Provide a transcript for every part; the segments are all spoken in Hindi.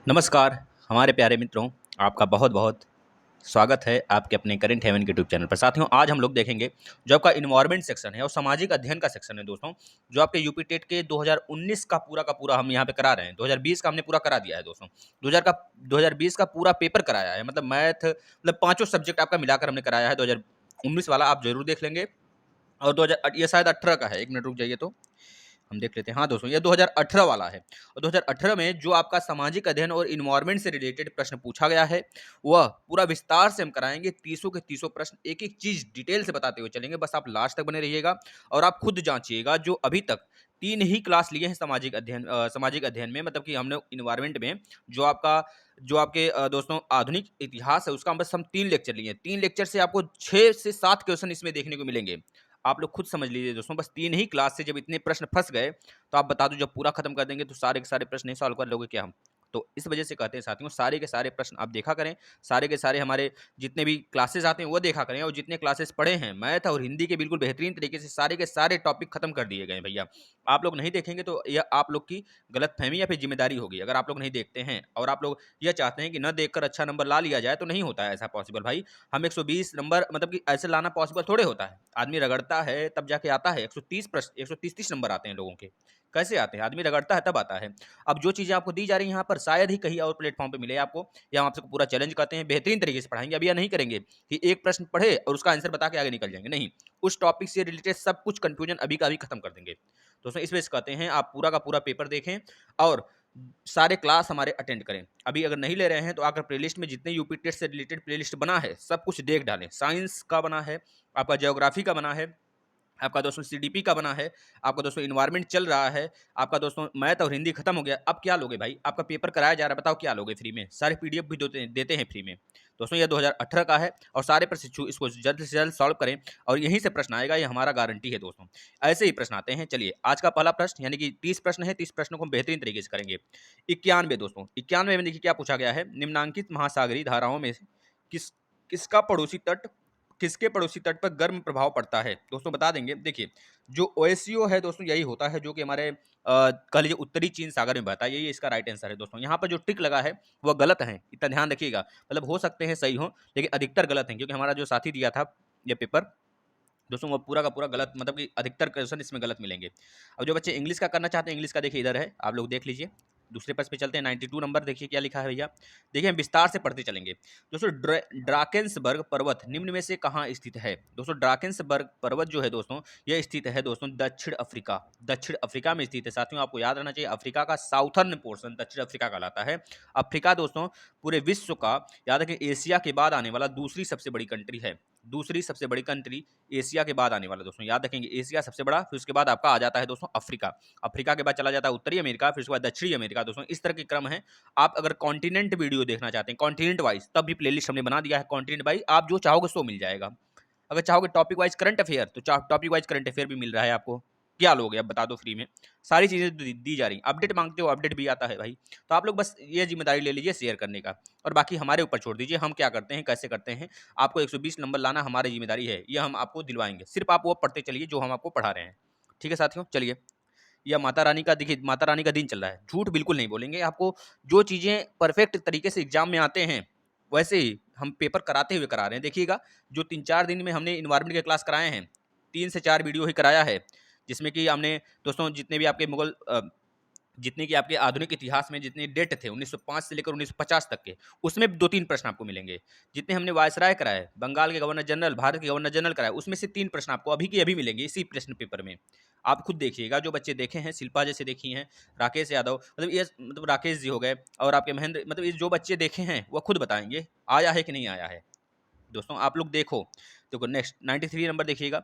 नमस्कार हमारे प्यारे मित्रों, आपका बहुत बहुत स्वागत है आपके अपने करेंट हेवन के यूट्यूब चैनल पर। साथियों, आज हम लोग देखेंगे जो आपका इन्वायरमेंट सेक्शन है और सामाजिक अध्ययन का सेक्शन है दोस्तों, जो आपके यूपी टेट के 2019 का पूरा हम यहाँ पे करा रहे हैं। 2020 का हमने पूरा करा दिया है दोस्तों। 2020 का पूरा पेपर कराया है, मतलब मैथ, मतलब पांचों सब्जेक्ट आपका मिलाकर हमने कराया है। 2019 वाला आप जरूर देख लेंगे। और 2000 ये शायद 18 का है, एक मिनट रुक जाइए तो हम देख लेते हैं। हाँ दोस्तों, ये 2018 वाला है। और 2018 में जो आपका सामाजिक अध्ययन और इन्वायरमेंट से रिलेटेड प्रश्न पूछा गया है, वह पूरा विस्तार से हम कराएंगे। तीसों के तीसों प्रश्न एक एक चीज डिटेल से बताते हुए चलेंगे। बस आप लास्ट तक बने रहिएगा और आप खुद जांचिएगा। जो अभी तक 3 ही क्लास लिए हैं सामाजिक अध्ययन में, मतलब कि हमने इन्वायरमेंट में जो आपके दोस्तों आधुनिक इतिहास है, उसका बस हम 3 लेक्चर लिए हैं। 3 लेक्चर से आपको 6 से 7 क्वेश्चन इसमें देखने को मिलेंगे। आप लोग खुद समझ लीजिए दोस्तों, बस 3 ही क्लास से जब इतने प्रश्न फंस गए, तो आप बता दो जब पूरा खत्म कर देंगे तो सारे के सारे प्रश्न नहीं सॉल्व कर लोगे क्या हम? तो इस वजह से कहते हैं साथियों, सारे के सारे प्रश्न आप देखा करें। सारे के सारे हमारे जितने भी क्लासेस आते हैं वो देखा करें, और जितने क्लासेस पढ़े हैं मैथ और हिंदी के, बिल्कुल बेहतरीन तरीके से सारे के सारे टॉपिक खत्म कर दिए गए हैं भैया। आप लोग नहीं देखेंगे तो यह आप लोग की गलतफहमी या फिर जिम्मेदारी होगी। अगर आप लोग नहीं देखते हैं और आप लोग यह चाहते हैं कि न देखकर अच्छा नंबर ला लिया जाए, तो नहीं होता है ऐसा पॉसिबल भाई। हम 120 नंबर, मतलब कि ऐसे लाना पॉसिबल थोड़े होता है। आदमी रगड़ता है तब जाके आता है। 130 प्रश्न, 130 नंबर आते हैं लोगों के। कैसे आते हैं? आदमी रगड़ता है तब आता है। अब जो चीजें आपको दी जा रही हैं यहाँ पर, शायद ही कहीं और प्लेटफॉर्म पे मिले आपको, या हम आपसे पूरा चैलेंज करते हैं, बेहतरीन तरीके से पढ़ाएंगे। अब यह नहीं करेंगे कि एक प्रश्न पढ़े और उसका आंसर बता के आगे निकल जाएंगे, नहीं। उस टॉपिक से रिलेटेड सब कुछ कंफ्यूजन अभी का अभी खत्म कर देंगे दोस्तों। इस वजह से कहते हैं आप पूरा का पूरा पेपर देखें और सारे क्लास हमारे अटेंड करें। अभी अगर नहीं ले रहे हैं तो आकर प्लेलिस्ट में जितने यूपी टेस्ट से रिलेटेड प्लेलिस्ट बना है, सब कुछ देख डालें। साइंस का बना है, आपका ज्योग्राफी का बना है, आपका दोस्तों सीडीपी का बना है, आपका दोस्तों इन्वायरमेंट चल रहा है, आपका दोस्तों मैथ और हिंदी खत्म हो गया। अब क्या लोगे भाई? आपका पेपर कराया जा रहा है, बताओ क्या लोगे फ्री में? सारे पीडीएफ भी देते हैं फ्री में दोस्तों। ये 2018 का है और सारे प्रश्न इसको जल्द से जल्द सॉल्व करें और यहीं से प्रश्न आएगा, ये हमारा गारंटी है दोस्तों। ऐसे ही प्रश्न आते हैं। चलिए, आज का पहला प्रश्न, यानी कि 30 प्रश्न है, 30 प्रश्नों को हम बेहतरीन तरीके से करेंगे। 91 दोस्तों, 91 में देखिए क्या पूछा गया है। निम्नांकित महासागरीय धाराओं में से किस किसका पड़ोसी तट किसके पड़ोसी तट पर गर्म प्रभाव पड़ता है? दोस्तों बता देंगे। देखिए, जो ओएससीओ है दोस्तों, यही होता है जो कि हमारे कह लीजिए उत्तरी चीन सागर में बहता है। यही इसका राइट आंसर है दोस्तों। यहाँ पर जो टिक लगा है वह गलत है, इतना ध्यान रखिएगा। मतलब हो सकते हैं सही हो, लेकिन अधिकतर गलत है, क्योंकि हमारा जो साथी दिया था ये पेपर दोस्तों, वो पूरा का पूरा गलत, मतलब कि अधिकतर क्वेश्चन इसमें गलत मिलेंगे। अब जो बच्चे इंग्लिश का करना चाहते हैं, इंग्लिश का देखिए इधर है, आप लोग देख लीजिए। दूसरे प्रश्न पे चलते हैं। 92 नंबर देखिए क्या लिखा है भैया। देखिए, हम विस्तार से पढ़ते चलेंगे दोस्तों। ड्राकेंसबर्ग पर्वत निम्न में से कहाँ स्थित है? दोस्तों, ड्राकेंसबर्ग पर्वत जो है दोस्तों, यह स्थित है दोस्तों दक्षिण अफ्रीका में स्थित है। साथियों, आपको याद रहना चाहिए, अफ्रीका का साउथर्न पोर्शन दक्षिण अफ्रीका कहलाता है। अफ्रीका दोस्तों पूरे विश्व का, याद रखें, एशिया के बाद आने वाला दूसरी सबसे बड़ी कंट्री है। दूसरी सबसे बड़ी कंट्री एशिया के बाद आने वाला दोस्तों, याद रखेंगे। एशिया सबसे बड़ा, फिर उसके बाद आपका आ जाता है दोस्तों अफ्रीका। अफ्रीका के बाद चला जाता है उत्तरी अमेरिका, फिर उसके बाद दक्षिणी अमेरिका दोस्तों। इस तरह के क्रम है। आप अगर कॉन्टिनेंट वीडियो देखना चाहते हैं, कॉन्टिनेंट वाइज, तब भी प्लेलिस्ट हमने बना दिया है। कॉन्टिनेंट वाइज आप जो चाहोगे सो मिल जाएगा। अगर चाहोगे टॉपिक वाइज करंट अफेयर, तो टॉपिक वाइज करंट अफेयर भी मिल रहा है आपको। क्या लोगे अब बता दो? फ्री में सारी चीजें दी जा रही। अपडेट मांगते हो, अपडेट भी आता है भाई। तो आप लोग बस ये जिम्मेदारी ले लीजिए शेयर करने का, और बाकी हमारे ऊपर छोड़ दीजिए, हम क्या करते हैं, कैसे करते हैं। आपको 120 नंबर लाना हमारी जिम्मेदारी है, ये हम आपको दिलवाएंगे। सिर्फ आप वो पढ़ते चलिए जो हम आपको पढ़ा रहे हैं। ठीक है साथियों, चलिए। या माता रानी का, देखिए माता रानी का दिन चल रहा है, झूठ बिल्कुल नहीं बोलेंगे। आपको जो चीजें परफेक्ट तरीके से एग्जाम में आते हैं, वैसे ही हम पेपर कराते हुए करा रहे हैं। देखिएगा, जो 3-4 दिन में हमने इन्वायरमेंट के क्लास कराए हैं, 3 से 4 वीडियो ही कराया है, जिसमें कि हमने दोस्तों जितने भी आपके जितने कि आपके आधुनिक इतिहास में जितने डेट थे 1905 से लेकर 1950 तक के, उसमें 2-3 प्रश्न आपको मिलेंगे। जितने हमने वायसराय कराए, बंगाल के गवर्नर जनरल, भारत के गवर्नर जनरल कराए, उसमें से 3 प्रश्न आपको अभी के अभी मिलेंगे इसी प्रश्न पेपर में। आप खुद देखिएगा, जो बच्चे देखे हैं, शिल्पा जैसे देखी हैं, राकेश यादव, मतलब ये, मतलब राकेश जी हो गए, और आपके महेंद्र, मतलब ये जो बच्चे देखे हैं वो खुद बताएंगे आया है कि नहीं आया है। दोस्तों आप लोग देखो नेक्स्ट 93 नंबर देखिएगा।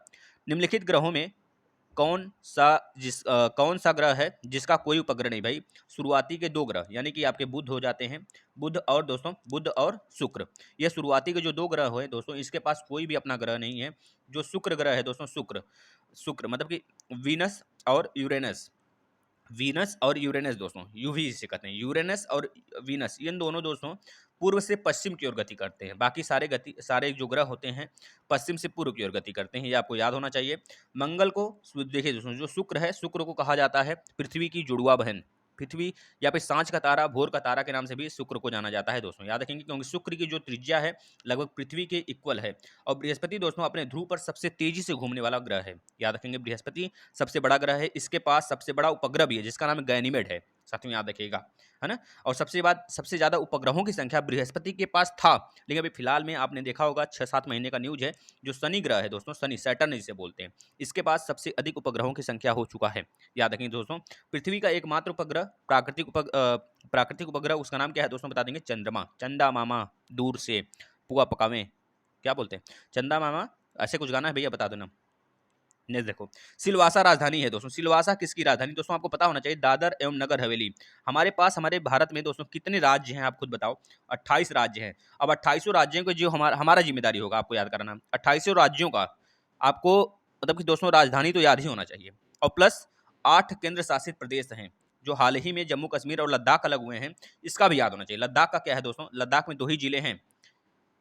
निम्नलिखित ग्रहों में कौन सा ग्रह है जिसका कोई उपग्रह नहीं? भाई, शुरुआती के 2 ग्रह, यानी कि आपके बुध हो जाते हैं, बुध और शुक्र। ये शुरुआती के जो 2 ग्रह है दोस्तों, इसके पास कोई भी अपना ग्रह नहीं है। जो शुक्र ग्रह है दोस्तों, शुक्र शुक्र मतलब कि वीनस और यूरेनस, दोस्तों, यूवी जिसे कहते हैं, यूरेनस और वीनस, इन दोनों दोस्तों पूर्व से पश्चिम की ओर गति करते हैं। बाकी सारे जो ग्रह होते हैं पश्चिम से पूर्व की ओर गति करते हैं, ये आपको याद होना चाहिए। मंगल को देखिए दोस्तों, जो शुक्र है, शुक्र को कहा जाता है पृथ्वी की जुड़वा बहन। पृथ्वी या फिर सांझ का तारा, भोर का तारा के नाम से भी शुक्र को जाना जाता है दोस्तों, याद रखेंगे, क्योंकि शुक्र की जो त्रिज्या है लगभग पृथ्वी के इक्वल है। और बृहस्पति दोस्तों अपने ध्रुव पर सबसे तेजी से घूमने वाला ग्रह है, याद रखेंगे, बृहस्पति सबसे बड़ा ग्रह है, इसके पास सबसे बड़ा उपग्रह भी है जिसका नाम गैनीमेड है, साथियों याद रखिएगा, है ना। और सबसे ज़्यादा उपग्रहों की संख्या बृहस्पति के पास था, लेकिन अभी फिलहाल में आपने देखा होगा 6-7 महीने का न्यूज है, जो शनि ग्रह है दोस्तों, शनि सैटर्न जिसे बोलते हैं, इसके पास सबसे अधिक उपग्रहों की संख्या हो चुका है, याद रखेंगे दोस्तों। पृथ्वी का एकमात्र उपग्रह प्राकृतिक उपग्रह, उसका नाम क्या है दोस्तों, बता देंगे, चंद्रमा, चंदा मामा दूर से पुआ पकावे, क्या बोलते हैं, चंदा मामा, ऐसे कुछ गाना है भैया, बता दो ना। नेक्स्ट देखो, सिलवासा राजधानी है दोस्तों, सिलवासा किसकी राजधानी, दोस्तों आपको पता होना चाहिए, दादर एवं नगर हवेली। हमारे पास हमारे भारत में दोस्तों कितने राज्य हैं, आप खुद बताओ, 28 राज्य हैं। अब 28 राज्यों को जो हमारा जिम्मेदारी होगा आपको याद कराना, 28 राज्यों का आपको मतलब कि दोस्तों राजधानी तो याद ही होना चाहिए, और प्लस 8 केंद्र शासित प्रदेश हैं जो हाल ही में जम्मू कश्मीर और लद्दाख अलग हुए हैं, इसका भी याद होना चाहिए। लद्दाख का क्या है दोस्तों, लद्दाख में 2 ही जिले हैं,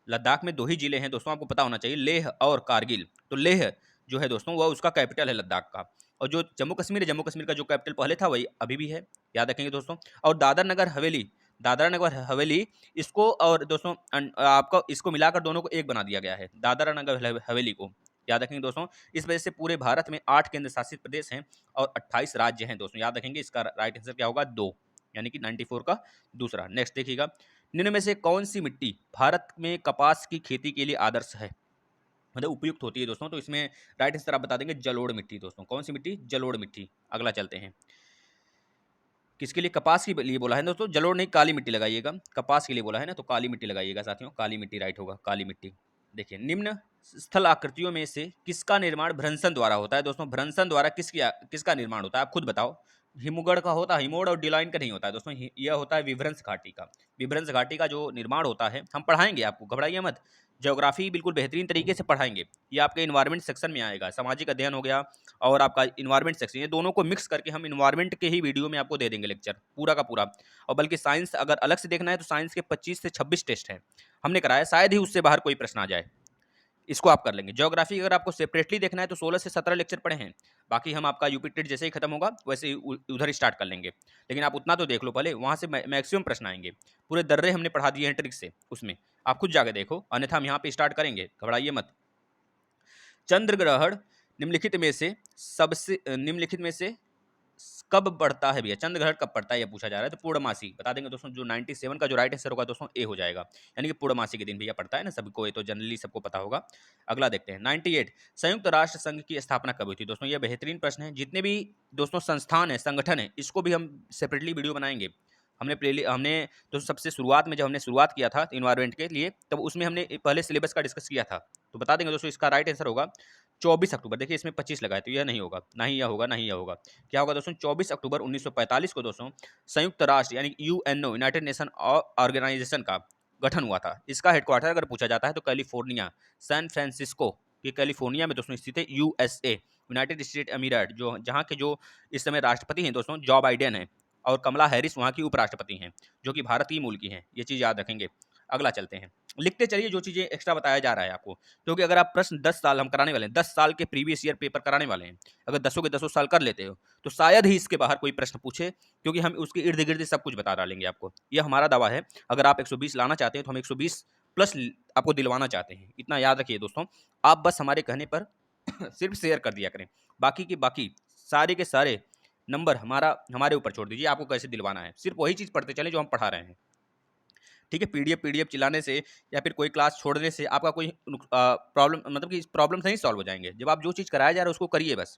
लद्दाख में 2 ही जिले हैं दोस्तों, आपको पता होना चाहिए, लेह और कारगिल। तो लेह जो है दोस्तों वह उसका कैपिटल है लद्दाख का, और जो जम्मू कश्मीर है, जम्मू कश्मीर का जो कैपिटल पहले था वही अभी भी है, याद रखेंगे दोस्तों। और दादर नगर हवेली, इसको और दोस्तों आपका इसको मिलाकर दोनों को एक बना दिया गया है, दादर नगर हवेली को, याद रखेंगे दोस्तों। इस वजह से पूरे भारत में 8 केंद्र शासित प्रदेश हैं और 28 राज्य हैं दोस्तों, याद रखेंगे। इसका राइट आंसर क्या होगा, 2, यानी कि 94 का दूसरा। नेक्स्ट देखिएगा, निम्न में से कौन सी मिट्टी भारत में कपास की खेती के लिए आदर्श है, मतलब उपयुक्त होती है दोस्तों, तो इसमें राइट आंसर आप बता देंगे, जलोढ़ मिट्टी दोस्तों। कौन सी मिट्टी, जलोढ़ मिट्टी। अगला चलते हैं, किसके लिए, कपास के लिए बोला है दोस्तों, जलोढ़ नहीं, काली मिट्टी लगाइएगा, कपास के लिए बोला है ना, तो काली मिट्टी लगाइएगा साथियों, काली मिट्टी राइट होगा, काली मिट्टी। देखिए, निम्न स्थल आकृतियों में से किसका निर्माण भ्रंशन द्वारा होता है दोस्तों, भ्रंशन द्वारा किसका निर्माण होता है, आप खुद बताओ। हिमगढ़ का होता है, हिमोड़ और डिलाइन का नहीं होता है दोस्तों, यह होता है विभ्रंश घाटी का। विभ्रंश घाटी का जो निर्माण होता है, हम पढ़ाएंगे आपको, घबराइए मत, ज्योग्राफी बिल्कुल बेहतरीन तरीके से पढ़ाएंगे। ये आपके इन्वायरमेंट सेक्शन में आएगा, सामाजिक अध्ययन हो गया और आपका इन्वायरमेंट सेक्शन, ये दोनों को मिक्स करके हम इन्वायरमेंट के ही वीडियो में आपको दे देंगे लेक्चर पूरा का पूरा। और बल्कि साइंस अगर अलग से देखना है तो साइंस के 25 से 26 टेस्ट हैं हमने कराया, शायद ही उससे बाहर कोई प्रश्न आ जाए, इसको आप कर लेंगे। ज्योग्राफी अगर आपको सेपरेटली देखना है तो 16 से 17 लेक्चर पढ़े हैं, बाकी हम आपका यूपी टेट जैसे ही खत्म होगा वैसे ही उधर ही स्टार्ट कर लेंगे, लेकिन आप उतना तो देख लो पहले, वहाँ से मैक्सिमम प्रश्न आएंगे, पूरे दर्रे हमने पढ़ा दिए हैं ट्रिक से, उसमें आप खुद जाके देखो, अन्यथा हम यहाँ पे स्टार्ट करेंगे, घबराइए मत। चंद्र ग्रहण निम्नलिखित में से कब बढ़ता है भैया, चंद्र ग्रहण कब पड़ता है यह पूछा जा रहा है, तो पूर्णमासी बता देंगे दोस्तों, जो 97 का जो राइट आंसर होगा दोस्तों ए हो जाएगा, यानी कि पूर्णमासी के दिन भैया पड़ता है ना, सबको ये तो जनरली सबको पता होगा। अगला देखते हैं, 98 संयुक्त राष्ट्र संघ की स्थापना कब हुई थी दोस्तों, ये बेहतरीन प्रश्न है। जितने भी दोस्तों संस्थान है, संगठन है, इसको भी हम सेपरेटली वीडियो बनाएंगे। हमने तो सबसे शुरुआत में जब हमने शुरुआत किया था इन्वायरमेंट के लिए, तब उसमें हमने पहले सिलेबस का डिस्कस किया था, तो बता देंगे दोस्तों, इसका राइट आंसर होगा 24 अक्टूबर। देखिए इसमें 25 लगा है, तो यह नहीं होगा, ना ही यह होगा, ना ही यह होगा। क्या होगा दोस्तों, 24 अक्टूबर 1945 को दोस्तों संयुक्त राष्ट्र यानी यूएनओ, यूनाइटेड नेशन ऑर्गेनाइजेशन का गठन हुआ था। इसका हेडक्वार्टर अगर पूछा जाता है तो कैलिफोर्निया, सैन फ्रांसिस्को के कैलिफोर्निया में दोस्तों स्थित है, यूएसए, यूनाइटेड स्टेट अमीरात, जो जहाँ के जो इस समय राष्ट्रपति हैं दोस्तों जो बाइडेन है, और कमला हैरिस वहाँ की उपराष्ट्रपति हैं, जो कि भारतीय मूल की हैं, ये चीज़ याद रखेंगे। अगला चलते हैं, लिखते चलिए जो चीज़ें एक्स्ट्रा बताया जा रहा है आपको, क्योंकि अगर आप प्रश्न 10 साल हम कराने वाले हैं, 10 साल के प्रीवियस ईयर पेपर कराने वाले हैं, अगर 10 के 10 साल कर लेते हो तो शायद ही इसके बाहर कोई प्रश्न पूछे, क्योंकि हम उसके इर्द गिर्द सब कुछ बता डालेंगे आपको, यह हमारा दावा है। अगर आप 120 लाना चाहते हैं तो हम 120 प्लस आपको दिलवाना चाहते हैं, इतना याद रखिए दोस्तों। आप बस हमारे कहने पर सिर्फ शेयर कर दिया करें, बाकी के बाकी सारे के सारे नंबर हमारे ऊपर छोड़ दीजिए, आपको कैसे दिलवाना है, सिर्फ वही चीज़ पढ़ते चलें जो हम पढ़ा रहे हैं, ठीक है। पीडीएफ चिल्लाने से या फिर कोई क्लास छोड़ने से आपका कोई प्रॉब्लम, मतलब कि प्रॉब्लम नहीं सॉल्व हो जाएंगे, जब आप जो चीज़ कराया जा रहा है उसको करिए बस।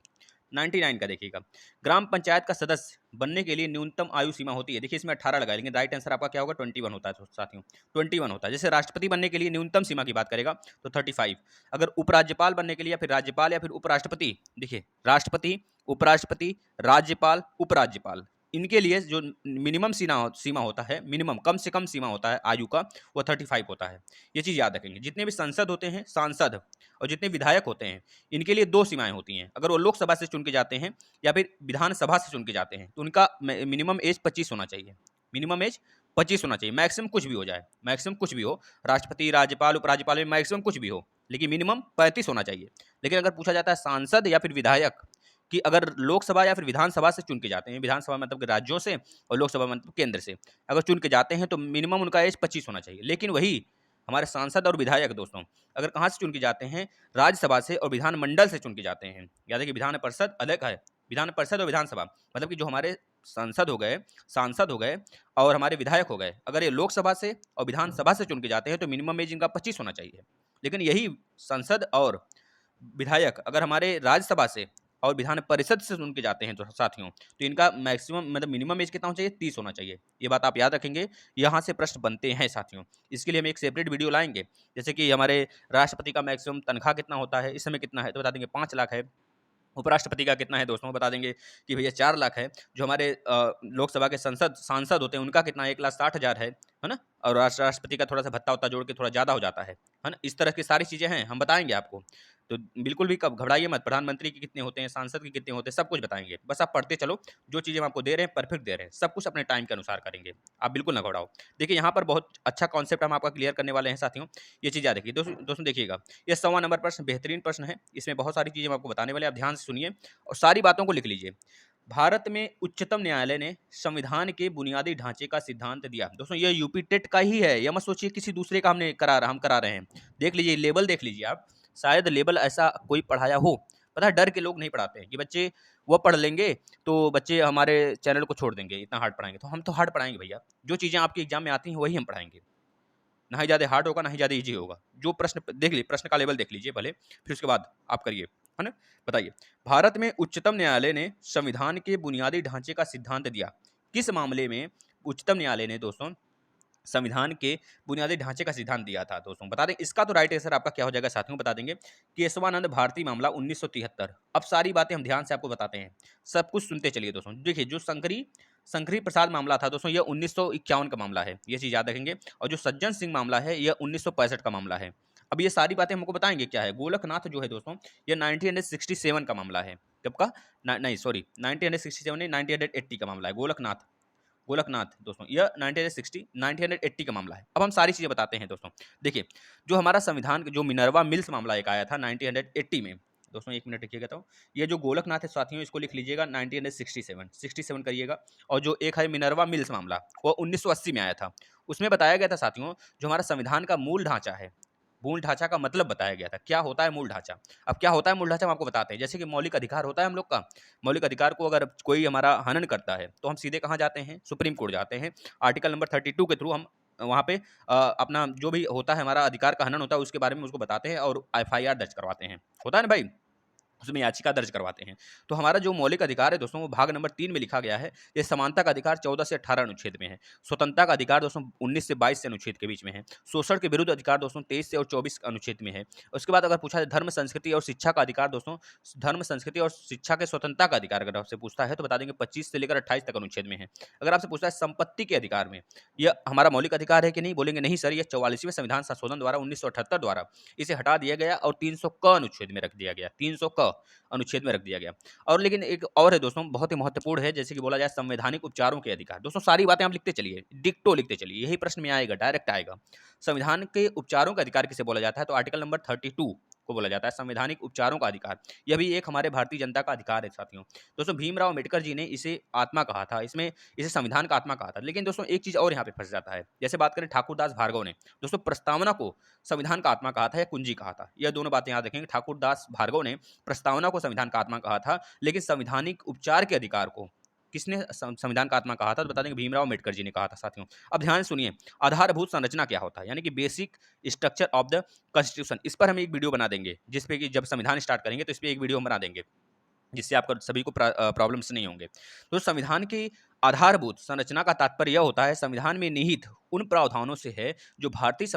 99 का देखिएगा, ग्राम पंचायत का सदस्य बनने के लिए न्यूनतम आयु सीमा होती है, देखिए इसमें 18 लगाए, लेकिन राइट आंसर आपका क्या होगा, 21 होता है साथियों, 21 होता है। जैसे राष्ट्रपति बनने के लिए न्यूनतम सीमा की बात करेगा तो 35, अगर उपराज्यपाल बनने के लिए या फिर राज्यपाल या फिर उपराष्ट्रपति, देखिए राष्ट्रपति, उपराष्ट्रपति, राज्यपाल, उपराज्यपाल, इनके लिए जो मिनिमम सीमा होता है, मिनिमम कम से कम सीमा होता है आयु का, वो 35 होता है। ये चीज़ याद रखेंगे। जितने भी संसद होते हैं, सांसद और जितने विधायक होते हैं, इनके लिए 2 सीमाएं होती हैं। अगर वो लोकसभा से चुन के जाते हैं या फिर विधानसभा से चुन के जाते हैं तो उनका मिनिमम एज 25 होना चाहिए, मिनिमम एज 25 होना चाहिए। मैक्सिमम कुछ भी हो जाए, मैक्सिमम कुछ भी हो, राष्ट्रपति, राज्यपाल, उपराज्यपाल में मैक्सिमम कुछ भी हो, लेकिन मिनिमम 35 होना चाहिए। लेकिन अगर पूछा जाता है सांसद या फिर विधायक, कि अगर लोकसभा या फिर विधानसभा से चुन के जाते हैं, विधानसभा मतलब कि राज्यों से और लोकसभा मतलब केंद्र से अगर चुन के जाते हैं तो मिनिमम उनका एज 25 होना चाहिए। लेकिन वही हमारे सांसद और विधायक दोस्तों अगर कहाँ से चुन के जाते हैं, राज्यसभा से और विधानमंडल से चुन के जाते हैं। याद है कि विधान परिषद अलग है, विधान परिषद और विधानसभा मतलब कि जो हमारे सांसद हो गए और हमारे विधायक हो गए, अगर ये लोकसभा से और विधानसभा से चुन के जाते हैं तो मिनिमम एज इनका 25 होना चाहिए। लेकिन यही संसद और विधायक अगर हमारे राज्यसभा से और विधान परिषद से चुन के जाते हैं तो साथियों, तो इनका मैक्सिमम मतलब मिनिमम एज कितना होना चाहिए, 30 होना चाहिए। ये बात आप याद रखेंगे, यहाँ से प्रश्न बनते हैं साथियों। इसके लिए हम एक सेपरेट वीडियो लाएंगे, जैसे कि हमारे राष्ट्रपति का मैक्सिमम तनख्वाह कितना होता है, इस समय कितना है तो बता देंगे 5 लाख है। उपराष्ट्रपति का कितना है दोस्तों बता देंगे कि भैया 4 लाख है। जो हमारे लोकसभा के सांसद होते हैं उनका कितना 1,60,000 है ना। और राष्ट्रपति का थोड़ा सा भत्ता वत्ता जोड़ के थोड़ा ज़्यादा हो जाता है ना। इस तरह की सारी चीज़ें हैं, हम बताएंगे आपको। तो बिल्कुल भी कब घबराइए मत, प्रधानमंत्री के कितने होते हैं, सांसद के कितने होते हैं, सब कुछ बताएंगे। बस आप पढ़ते चलो, जो चीज़ें हम आपको दे रहे हैं परफेक्ट दे रहे हैं, सब कुछ अपने टाइम के अनुसार करेंगे, आप बिल्कुल ना घबराओ। देखिए यहाँ पर बहुत अच्छा कॉन्सेप्ट हम आपका क्लियर करने वाले हैं साथियों। ये चीज़ याद रखिए दोस्तों देखिएगा, ये 100वां नंबर प्रश्न बेहतरीन प्रश्न है। इसमें बहुत सारी चीज़ें हम आपको बताने वाले हैं, आप ध्यान से सुनिए और सारी बातों को लिख लीजिए। भारत में उच्चतम न्यायालय ने संविधान के बुनियादी ढांचे का सिद्धांत दिया। दोस्तों ये यूपी टेट का ही है, यह मत सोचिए किसी दूसरे का हम करा रहे हैं। देख लीजिए लेवल, देख लीजिए आप, शायद लेवल ऐसा कोई पढ़ाया हो। पता है डर के लोग नहीं पढ़ाते हैं कि बच्चे वो पढ़ लेंगे तो बच्चे हमारे चैनल को छोड़ देंगे, इतना हार्ड पढ़ाएंगे। तो हम तो हार्ड पढ़ाएंगे भैया, जो चीज़ें आपके एग्जाम में आती हैं वही हम पढ़ाएंगे। ना ही ज़्यादा हार्ड होगा ना ही ज़्यादा ईजी होगा। जो प्रश्न देख लीजिए, प्रश्न का लेवल देख लीजिए पहले, फिर उसके बाद आप करिए, है ना। बताइए, भारत में उच्चतम न्यायालय ने संविधान के बुनियादी ढांचे का सिद्धांत दिया। किस मामले में उच्चतम न्यायालय ने दोस्तों संविधान के बुनियादी ढांचे का सिद्धांत दिया था दोस्तों, बता दें इसका तो राइट आंसर आपका क्या हो जाएगा साथियों, बता देंगे केशवानंद भारती मामला 1973। अब सारी बातें हम ध्यान से आपको बताते हैं, सब कुछ सुनते चलिए दोस्तों। देखिए जो शंकरी प्रसाद मामला था दोस्तों, यह 1951 का मामला है, ये चीज याद रखेंगे। और जो सज्जन सिंह मामला है यह 1965 का मामला है। अब ये सारी बातें हमको बताएंगे क्या है। गोलकनाथ जो है दोस्तों, ये 1967 का मामला है। कब का नहीं सॉरी 1967 नहीं 1980 का मामला है। गोलकनाथ दोस्तों यह 1980 का मामला है। अब हम सारी चीज़ें बताते हैं दोस्तों। देखिए जो हमारा संविधान जो मिनर्वा मिल्स मामला एक आया था 1980 में दोस्तों, एक मिनट लिखिएगा। तो ये जो गोलकनाथ है साथियों, इसको लिख लीजिएगा 1967 करिएगा। और जो एक है मिनर्वा मिल्स मामला, वो 1980 में आया था। उसमें बताया गया था साथियों, जो हमारा संविधान का मूल ढांचा है, मूल ढांचा का मतलब बताया गया था। क्या होता है मूल ढांचा? अब क्या होता है मूल ढांचा हम आपको बताते हैं। जैसे कि मौलिक अधिकार होता है हम लोग का, मौलिक अधिकार को अगर कोई हमारा हनन करता है तो हम सीधे कहाँ जाते हैं, सुप्रीम कोर्ट जाते हैं। आर्टिकल नंबर 32 के थ्रू हम वहाँ पे अपना जो भी होता है हमारा अधिकार का हनन होता है उसके बारे में उसको बताते हैं और एफआईआर दर्ज करवाते हैं, होता है ना भाई, उसमें याचिका दर्ज करवाते हैं। तो हमारा जो मौलिक अधिकार है दोस्तों, वो भाग नंबर 3 में लिखा गया है। ये समानता का अधिकार 14 से 18 अनुच्छेद में है। स्वतंत्रता का अधिकार दोस्तों 19 से 22 से अनुच्छेद के बीच में है। शोषण के विरुद्ध अधिकार दोस्तों 23 से और 24 अनुच्छेद में है। उसके बाद अगर पूछा जाए धर्म संस्कृति और शिक्षा का अधिकार दोस्तों, धर्म संस्कृति और शिक्षा के स्वतंत्रता का अधिकार अगर आपसे पूछता है तो बता देंगे 25 से लेकर 28 तक अनुच्छेद में है। अगर आपसे पूछता है संपत्ति के अधिकार में यह हमारा मौलिक अधिकार है कि नहीं, बोलेंगे नहीं सर, यह 44वें संविधान संशोधन द्वारा 1978 द्वारा इसे हटा दिया गया और 300 क अनुच्छेद में रख दिया गया, 300 क अनुच्छेद में रख दिया गया। और लेकिन एक और है दोस्तों, बहुत ही महत्वपूर्ण है, जैसे कि बोला जाए संवैधानिक उपचारों के अधिकार। दोस्तों सारी बातें आप लिखते चलिए, डिक्टो लिखते चलिए, यही प्रश्न में आएगा, डायरेक्ट आएगा। संविधान के उपचारों का अधिकार किसे बोला जाता है, तो आर्टिकल नंबर 32 को बोला जाता है संवैधानिक उपचारों का अधिकार। यह भी एक हमारे भारतीय जनता का अधिकार है साथियों। दोस्तों भीमराव अम्बेडकर जी ने इसे आत्मा कहा था, इसमें इसे संविधान का आत्मा कहा था। लेकिन दोस्तों एक चीज और यहाँ पे फंस जाता है, जैसे बात करें ठाकुरदास भार्गव ने दोस्तों प्रस्तावना को संविधान का आत्मा कहा था या कुंजी कहा था। यह दोनों बातें याद रखेंगे। ठाकुरदास भार्गव ने प्रस्तावना को संविधान का आत्मा कहा था, लेकिन संवैधानिक उपचार के अधिकार को किसने संविधान का आत्मा कहा था, तो बता देंगे भीमराव अम्बेडकर जी ने कहा था साथियों। अब ध्यान सुनिए, आधारभूत संरचना क्या होता है, यानी कि basic structure of the constitution. इस पर हम एक वीडियो बना देंगे, जिसपे कि जब संविधान स्टार्ट करेंगे तो इस पर एक वीडियो हम बना देंगे, जिससे आपको सभी को प्रॉब्लम्स नहीं होंगे। तो संविधान की आधारभूत संरचना का तात्पर्य यह होता है, संविधान में निहित उन प्रावधानों से है जो भारतीय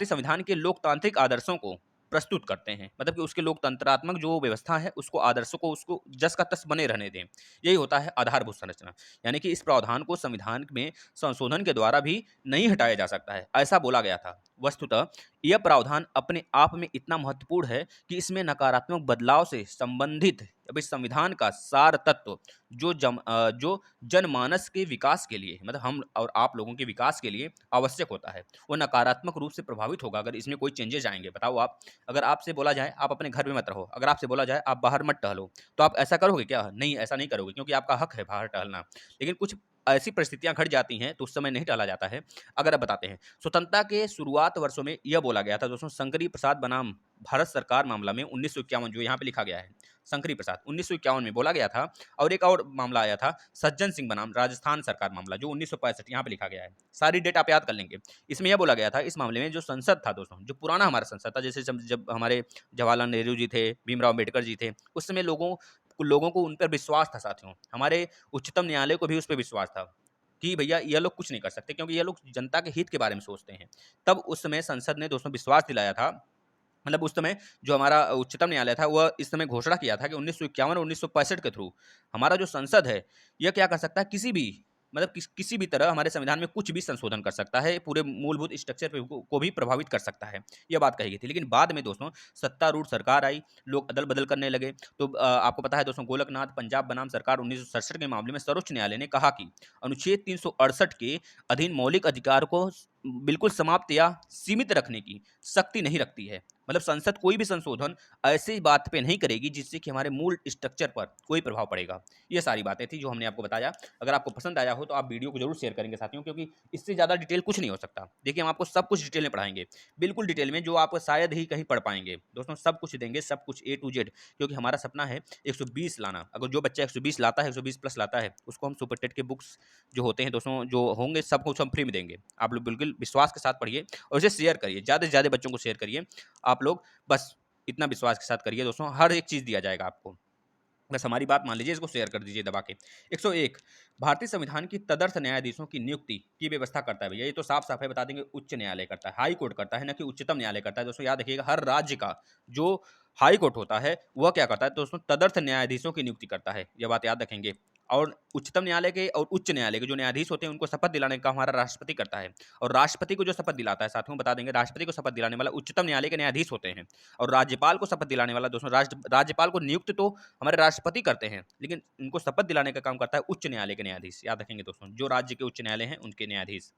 संविधान के लोकतांत्रिक आदर्शों को प्रस्तुत करते हैं। मतलब कि उसके लोकतंत्रात्मक जो व्यवस्था है उसको, आदर्शों को उसको जस का तस बने रहने दें, यही होता है आधारभूत संरचना। यानी कि इस प्रावधान को संविधान में संशोधन के द्वारा भी नहीं हटाया जा सकता है, ऐसा बोला गया था। वस्तुतः यह प्रावधान अपने आप में इतना महत्वपूर्ण है कि इसमें नकारात्मक बदलाव से संबंधित अभी संविधान का सार तत्व जो जनमानस के विकास के लिए, मतलब हम और आप लोगों के विकास के लिए आवश्यक होता है, वो नकारात्मक रूप से प्रभावित होगा अगर इसमें कोई चेंजेज आएंगे। बताओ आप, अगर आपसे बोला जाए आप अपने घर में मत रहो, अगर आपसे बोला जाए आप बाहर मत टहलो, तो आप ऐसा करोगे क्या? नहीं, ऐसा नहीं करोगे, क्योंकि आपका हक है बाहर टहलना। लेकिन कुछ ऐसी परिस्थितियां घट जाती हैं तो उस समय नहीं टला जाता है। अगर आप बताते हैं, स्वतंत्रता के शुरुआत वर्षों में यह बोला गया था दोस्तों, शंकरी प्रसाद बनाम भारत सरकार मामला में 1951, जो यहाँ पे लिखा गया है शंकरी प्रसाद, 1951 में बोला गया था। और एक और मामला आया था सज्जन सिंह बनाम राजस्थान सरकार मामला, जो 1965 यहाँ पे लिखा गया है। सारी डेट आप याद कर लेंगे। इसमें यह बोला गया था, इस मामले में जो संसद था दोस्तों, जो पुराना हमारा संसद था, जैसे जब हमारे जवाहरलाल नेहरू जी थे, भीमराव अम्बेडकर जी थे, उस समय लोगों को उन पर विश्वास था साथियों। हमारे उच्चतम न्यायालय को भी उस पर विश्वास था कि भैया ये लोग कुछ नहीं कर सकते, क्योंकि ये लोग जनता के हित के बारे में सोचते हैं। तब उस समय संसद ने दोस्तों विश्वास दिलाया था, मतलब उस समय जो हमारा उच्चतम न्यायालय था वह इस समय घोषणा किया था कि 1951 और 1965 के थ्रू हमारा जो संसद है यह क्या कर सकता है, किसी भी मतलब किसी भी तरह हमारे संविधान में कुछ भी संशोधन कर सकता है, पूरे मूलभूत स्ट्रक्चर को भी प्रभावित कर सकता है, यह बात कही गई थी। लेकिन बाद में दोस्तों सत्तारूढ़ सरकार आई, लोग अदल बदल करने लगे। तो आपको पता है दोस्तों, गोलकनाथ पंजाब बनाम सरकार 1967 के मामले में सर्वोच्च न्यायालय ने कहा कि अनुच्छेद 368 के अधीन मौलिक अधिकार को बिल्कुल समाप्त या सीमित रखने की शक्ति नहीं रखती है। मतलब संसद कोई भी संशोधन ऐसी बात पे नहीं करेगी जिससे कि हमारे मूल स्ट्रक्चर पर कोई प्रभाव पड़ेगा। ये सारी बातें थी जो हमने आपको बताया। अगर आपको पसंद आया हो तो आप वीडियो को जरूर शेयर करेंगे साथियों, क्योंकि इससे ज़्यादा डिटेल कुछ नहीं हो सकता। देखिए हम आपको सब कुछ डिटेल में पढ़ाएंगे, बिल्कुल डिटेल में, जो आप शायद ही कहीं पढ़ पाएंगे दोस्तों। सब कुछ देंगे, सब कुछ A to Z, क्योंकि हमारा सपना है 120 लाना। अगर जो बच्चा 120 लाता है, 120 प्लस लाता है, उसको हम सुपर टेट के बुक्स जो होते हैं दोस्तों, जो होंगे सब कुछ हम फ्री में देंगे। आप लोग बिल्कुल विश्वास के साथ पढ़िए और इसे शेयर करिए, ज़्यादा से ज़्यादा बच्चों को शेयर करिए आप लोग। बस इतना विश्वास के साथ करिए दोस्तों, हर एक चीज़ दिया जाएगा आपको। बस हमारी बात मान लीजिए, इसको शेयर कर दीजिए दबा के। 101 भारतीय संविधान की तदर्थ न्यायाधीशों की नियुक्ति की व्यवस्था करता है। भैया ये तो साफ साफ है, बता देंगे उच्च न्यायालय करता है, हाई कोर्ट करता है, ना कि उच्चतम न्यायालय करता है। दोस्तों याद रखिएगा, हर राज्य का जो हाई कोर्ट होता है वह क्या करता है दोस्तों, तदर्थ न्यायाधीशों की नियुक्ति करता है। यह बात याद रखेंगे। और उच्चतम न्यायालय के और उच्च न्यायालय के जो न्यायाधीश होते हैं उनको शपथ दिलाने का हमारा राष्ट्रपति करता है। और राष्ट्रपति को जो शपथ दिलाता है साथियों, बता देंगे, राष्ट्रपति को शपथ दिलाने वाला उच्चतम न्यायालय के न्यायाधीश होते हैं। और राज्यपाल को शपथ दिलाने वाला दोस्तों, राज्यपाल को नियुक्त तो हमारे राष्ट्रपति करते हैं, लेकिन उनको शपथ दिलाने का काम करता है उच्च न्यायालय के न्यायाधीश। याद रखेंगे दोस्तों, जो राज्य के उच्च न्यायालय हैं उनके न्यायाधीश।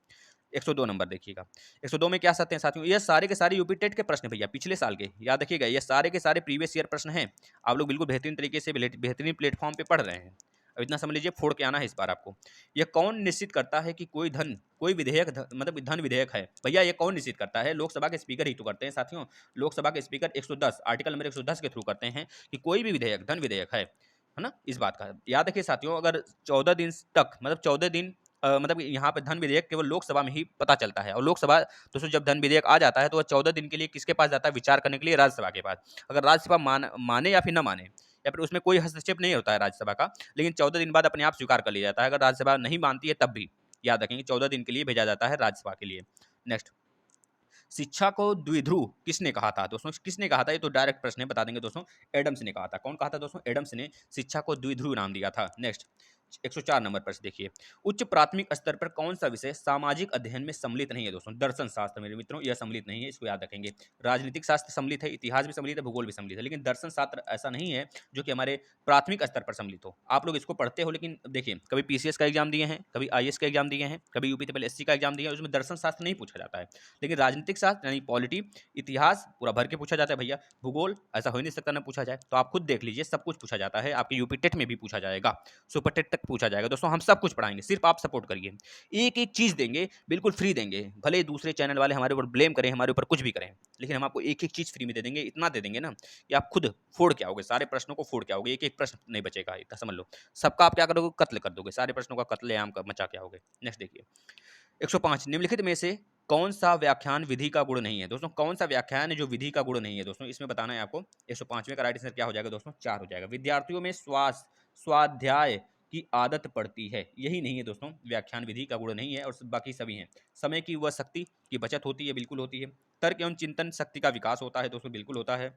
102 नंबर देखिएगा। 102 में क्या सकते हैं साथियों, ये सारे के सारे यूपी टेट के प्रश्न भैया पिछले साल के, याद रखिएगा, ये सारे के सारे प्रीवियस ईयर प्रश्न हैं। आप लोग बिल्कुल बेहतरीन तरीके से बेहतरीन प्लेटफॉर्म पे पढ़ रहे हैं। अब इतना समझ लीजिए, फोड़ के आना है इस बार आपको। यह कौन निश्चित करता है कि कोई विधेयक मतलब धन विधेयक है? भैया ये कौन निश्चित करता है? लोकसभा के स्पीकर ही तो करते हैं साथियों। लोकसभा के स्पीकर 110 आर्टिकल नंबर 110 के थ्रू करते हैं कि कोई भी विधेयक धन विधेयक है ना। इस बात का याद रखिए साथियों, अगर 14 दिन तक, मतलब 14 दिन मतलब यहाँ पे धन विधेयक केवल लोकसभा में ही पता चलता है। और लोकसभा दोस्तों जब धन विधेयक आ जाता है तो वह 14 दिन के लिए किसके पास जाता है? विचार करने के लिए राज्यसभा के पास। अगर राज्यसभा माने या फिर न माने, या फिर उसमें कोई हस्तक्षेप नहीं होता है राज्यसभा का, लेकिन 14 दिन बाद अपने आप स्वीकार कर लिया जाता है। अगर राज्यसभा नहीं मानती है तब भी याद रखेंगे 14 दिन के लिए भेजा जाता है राज्यसभा के लिए। नेक्स्ट, शिक्षा को द्विध्रुव किसने कहा था? दोस्तों किसने कहा था? ये तो डायरेक्ट प्रश्न है, बता देंगे दोस्तों, एडम्स ने कहा था। कौन कहा था दोस्तों? एडम्स ने शिक्षा को द्विध्रुव नाम दिया था। नेक्स्ट, 104 नंबर प्रश्न देखिए, उच्च प्राथमिक स्तर पर कौन सा विषय सामाजिक अध्ययन में सम्मिलित नहीं है? दोस्तों दर्शन शास्त्र मेरे मित्रों यह सम्मिलित नहीं है, इसको याद रखेंगे। राजनीतिक शास्त्र सम्मिलित है, इतिहास भी सम्मिलित है, भूगोल भी सम्मिलित है, लेकिन दर्शन शास्त्र ऐसा नहीं है जो कि हमारे प्राथमिक स्तर पर सम्मिलित हो। आप लोग इसको पढ़ते हो, लेकिन देखिए कभी पीसीएस का एग्जाम दिए हैं, कभी आईएएस का एग्जाम दिए हैं, कभी यूपी ट्रिपल एससी का एग्जाम दिया है, उसमें दर्शन शास्त्र नहीं पूछा जाता है। लेकिन राजनीतिक शास्त्र यानी पॉलिटी, इतिहास पूरा भर के पूछा जाता है भैया। भूगोल ऐसा हो ही नहीं सकता ना पूछा जाए, तो आप खुद देख लीजिए, सब कुछ पूछा जाता है। आपके यूपी टेट में भी पूछा जाएगा, सुपर टेट तक पूछा जाएगा। दोस्तों हम सब कुछ पढ़ाएंगे, सिर्फ आप सपोर्ट करिए। एक एक चीज देंगे, बिल्कुल फ्री देंगे। भले दूसरे चैनल वाले हमारे ऊपर ब्लेम करें, हमारे ऊपर कुछ भी करें, लेकिन हम आपको एक एक चीज फ्री में दे देंगे। इतना दे देंगे ना कि आप खुद फोड़ के आओगे, सारे प्रश्नों को फोड़ के आओगे, एक एक प्रश्न नहीं बचेगा। इतना समझ लो, सबका आप क्या करोगे? कत्ल कर दोगे, सारे प्रश्नों का कत्लेआम मचा के आओगे। नेक्स्ट देखिए, 105 निम्नलिखित में से कौन सा व्याख्यान विधि का गुण नहीं है? दोस्तों कौन सा व्याख्यान है जो विधि का गुण नहीं है? दोस्तों इसमें बताना है आपको। 105वें का राइट आंसर क्या हो जाएगा दोस्तों? 4 हो जाएगा। विद्यार्थियों में स्वाध्याय की आदत पड़ती है, यही नहीं है दोस्तों, व्याख्यान विधि का गुण नहीं है। और बाकी सभी हैं। समय की वह शक्ति की बचत होती है, बिल्कुल होती है। तर्क एवं चिंतन शक्ति का विकास होता है दोस्तों, बिल्कुल होता है।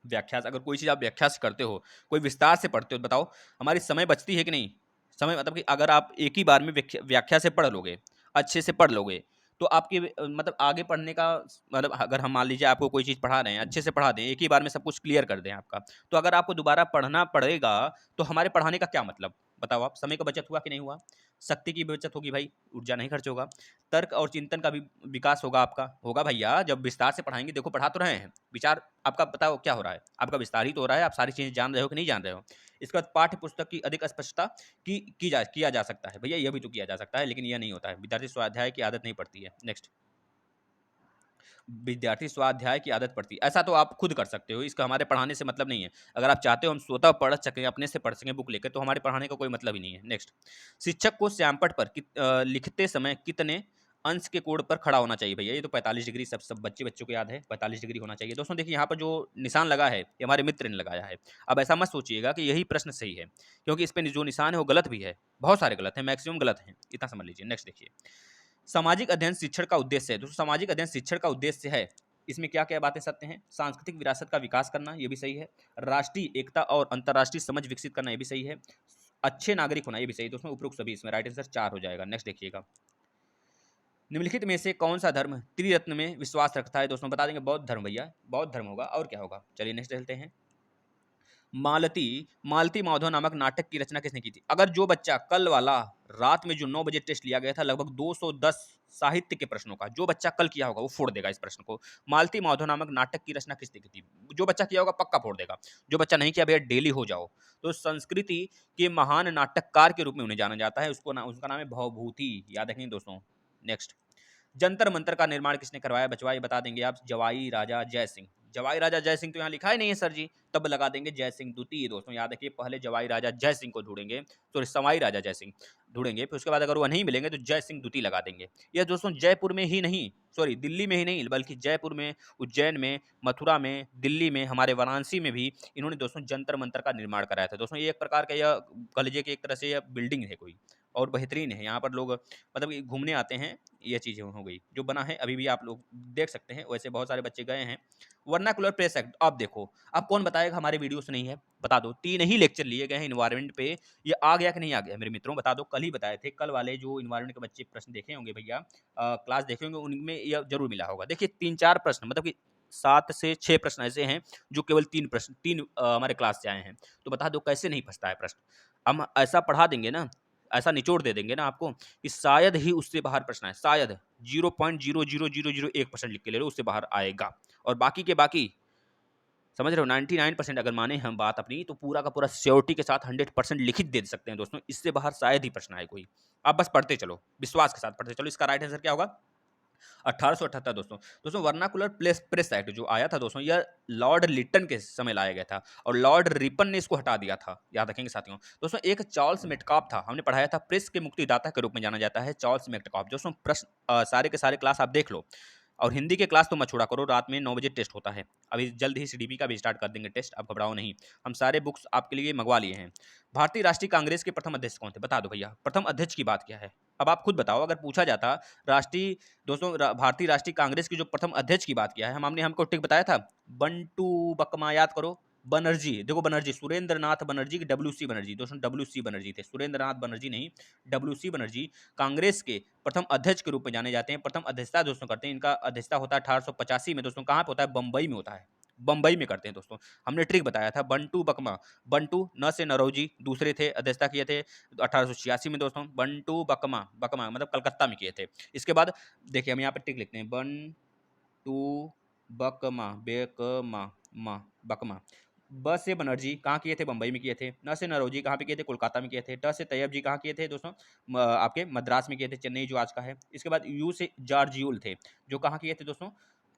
व्याख्या, अगर कोई चीज़ आप व्याख्या से करते हो, कोई विस्तार से पढ़ते हो, बताओ हमारी समय बचती है कि नहीं? समय मतलब कि अगर आप एक ही बार में व्याख्या से पढ़ लोगे, अच्छे से पढ़ लोगे, तो आपके मतलब आगे पढ़ने का मतलब अगर हम मान लीजिए आपको कोई चीज़ पढ़ा रहे हैं, अच्छे से पढ़ा दें, एक ही बार में सब कुछ क्लियर कर दें आपका, तो अगर आपको दोबारा पढ़ना पड़ेगा, तो हमारे पढ़ाने का क्या मतलब? बताओ आप, समय का बचत हुआ कि नहीं हुआ? शक्ति की भी बचत होगी भाई, ऊर्जा नहीं खर्च होगा। तर्क और चिंतन का भी विकास होगा आपका, होगा भैया, जब विस्तार से पढ़ाएँगे, देखो पढ़ा तो रहे हैं, विचार आपका बताओ क्या हो रहा है? आपका विस्तार ही तो हो रहा है, आप सारी चीज़ें जान रहे हो कि नहीं जान रहे हो? इसके बाद पाठ्य पुस्तक की अधिक स्पष्टता किया जा सकता है। भैया ये भी तो किया जा सकता है, लेकिन यह नहीं होता है। विद्यार्थी स्वाध्याय की आदत नहीं पड़ती है। नेक्स्ट, विद्यार्थी स्वाध्याय की आदत पड़ती है। ऐसा तो आप खुद कर सकते हो, इसका हमारे पढ़ाने से मतलब नहीं है। अगर आप चाहते हो हम स्वतः पढ़ सकें, अपने से पढ़ सकें बुक लेकर, तो हमारे पढ़ाने का कोई मतलब ही नहीं है। नेक्स्ट, शिक्षक को श्यामपट्ट पर लिखते समय कितने अंश के कोण पर खड़ा होना चाहिए? भैया ये तो 45 डिग्री सब बच्चों को याद है, 45 डिग्री होना चाहिए। दोस्तों देखिए यहाँ पर जो निशान लगा है, ये हमारे मित्र ने लगाया है। अब ऐसा मत सोचिएगा कि यही प्रश्न सही है, क्योंकि इस पे जो निशान है वो गलत भी है। बहुत सारे गलत हैं, मैक्सिमम गलत हैं, इतना समझ लीजिए। नेक्स्ट देखिए, सामाजिक अध्ययन शिक्षण का उद्देश्य है। दोस्तों सामाजिक अध्ययन शिक्षण का उद्देश्य है, इसमें क्या क्या बातें सत्य हैं? सांस्कृतिक विरासत का विकास करना, ये भी सही है। राष्ट्रीय एकता और अंतर्राष्ट्रीय समझ विकसित करना, ये भी सही है। अच्छे नागरिक होना, ये भी सही है। दोस्तों उपरोक्त सभी इसमें राइट आंसर 4 हो जाएगा। नेक्स्ट देखिएगा, निम्नलिखित में से कौन सा धर्म त्रिरत्न में विश्वास रखता है? दोस्तों बता देंगे बौद्ध धर्म। भैया बौद्ध धर्म होगा, और क्या होगा? चलिए नेक्स्ट चलते हैं। मालती मालती माधव नामक नाटक की रचना किसने की थी? अगर जो बच्चा कल वाला रात में जो 9 बजे टेस्ट लिया गया था, लगभग 210 साहित्य के प्रश्नों का, जो बच्चा कल किया होगा वो फोड़ देगा इस प्रश्न को। मालती माधव नामक नाटक की रचना किसने की थी? जो बच्चा किया होगा पक्का फोड़ देगा, जो बच्चा नहीं किया भैया डेली हो जाओ। तो संस्कृति के महान नाटककार के रूप में उन्हें जाना जाता है, उसका नाम है भवभूति, याद रखेंगे दोस्तों। नेक्स्ट, जंतर मंतर का निर्माण किसने करवाया? बचवा ये बता देंगे आप, जवाई राजा जय सिंह। जवाई राजा जय सिंह तो यहाँ लिखा ही नहीं है सर जी, तब लगा देंगे जय सिंह द्वितीय। दोस्तों याद रखिए, पहले जवाई राजा जय सिंह को ढूंढेंगे, सॉरी सवाई राजा जय सिंह ढूंढेंगे, फिर उसके बाद अगर वो नहीं मिलेंगे तो जय सिंह द्वितीय लगा देंगे। यह दोस्तों जयपुर में ही नहीं, सॉरी दिल्ली में ही नहीं, बल्कि जयपुर में, उज्जैन में, मथुरा में, दिल्ली में, हमारे वाराणसी में भी इन्होंने दोस्तों जंतर मंतर का निर्माण कराया था। दोस्तों ये एक प्रकार का यह कह लीजिए कि एक तरह से यह बिल्डिंग है कोई, और बेहतरीन है। यहाँ पर लोग मतलब घूमने आते हैं, ये चीज़ें हो गई जो बना है, अभी भी आप लोग देख सकते हैं। वैसे बहुत सारे बच्चे गए हैं। वर्नाकुलर प्रेस एक्ट, अब देखो, अब कौन बताएगा हमारे वीडियो से नहीं है? बता दो, 3 ही लेक्चर लिए गए हैं इन्वायरमेंट पे, ये आ गया कि नहीं आ गया मेरे मित्रों? बता दो, कल ही बताए थे। कल वाले जो इन्वायरमेंट के बच्चे प्रश्न देखे होंगे भैया, क्लास देखे होंगे, उनमें यह जरूर मिला होगा। देखिए 3-4 प्रश्न, मतलब कि 7 से 6 प्रश्न ऐसे हैं जो केवल 3 प्रश्न, 3 हमारे क्लास से आए हैं। तो बता दो कैसे नहीं फंसता है प्रश्न? हम ऐसा पढ़ा देंगे ना, ऐसा निचोड़ दे देंगे ना आपको, कि शायद ही उससे बाहर प्रश्न आए, शायद 0.00001% लिख के ले लो, उससे बाहर आएगा। और बाकी के बाकी समझ रहे हो, 99% अगर माने हम बात अपनी, तो पूरा का पूरा श्योरिटी के साथ 100% लिखित दे सकते हैं दोस्तों। इससे बाहर शायद ही प्रश्न आए कोई। आप बस पढ़ते चलो, विश्वास के साथ पढ़ते चलो। इसका राइट आंसर क्या होगा? 1878 दोस्तों। दोस्तों वर्नाकुलर प्रेस एक्ट जो आया था दोस्तों, यह लॉर्ड लिटन के समय लाया गया था, और लॉर्ड रिपन ने इसको हटा दिया था, याद रखेंगे साथियों। दोस्तों एक चार्ल्स मेटकाप था, हमने पढ़ाया था, प्रेस के मुक्तिदाता के रूप में जाना जाता है चार्ल्स मेटकाप। दोस्तों प्रश्न सारे के सारे क्लास आप देख लो, और हिंदी के क्लास तो मत छोड़ा करो, रात में 9 बजे टेस्ट होता है। अभी जल्द ही सीडीपी का भी स्टार्ट कर देंगे टेस्ट, आप घबराओ नहीं, हम सारे बुक्स आपके लिए मंगवा लिए हैं। भारतीय राष्ट्रीय कांग्रेस के प्रथम अध्यक्ष कौन थे? बता दो भैया, प्रथम अध्यक्ष की बात क्या है? अब आप खुद बताओ, अगर पूछा जाता राष्ट्रीय, दोस्तों भारतीय राष्ट्रीय कांग्रेस की जो प्रथम अध्यक्ष की बात किया है, हमने हमको टिक बताया था, बंटू बकमा, याद करो। बनर्जी, देखो बनर्जी, सुरेंद्र नाथ बनर्जी की WC बनर्जी, दोस्तों WC बनर्जी थे, सुरेंद्र नाथ बनर्जी नहीं, WC बनर्जी कांग्रेस के प्रथम अध्यक्ष के रूप में जाने जाते हैं। प्रथम अध्यक्षता दोस्तों करते हैं, इनका अध्यक्षता होता है 1885 में। दोस्तों कहाँ पे होता है? बम्बई में होता है, बम्बई में करते हैं दोस्तों। हमने ट्रिक बताया था, बंटू बकमा, बंटू न से नरौजी दूसरे थे, अध्यक्षता किए थे 1886 में दोस्तों। बंटू बकमा, बकमा मतलब कलकत्ता में किए थे। इसके बाद देखिए हम यहाँ पे ट्रिक लिखते हैं, बंटू बकमा, बेकमा मा बकमा। ब से बनर्जी कहाँ किए थे? बम्बई में किए थे। न से नरौजी कहाँ पे किए थे? कोलकाता में किए थे। ट से तैयब जी कहाँ किए थे दोस्तों? आपके मद्रास में किए थे, चेन्नई जो आज का है। इसके बाद यू से जॉर्जियुल थे, जो कहाँ किए थे दोस्तों?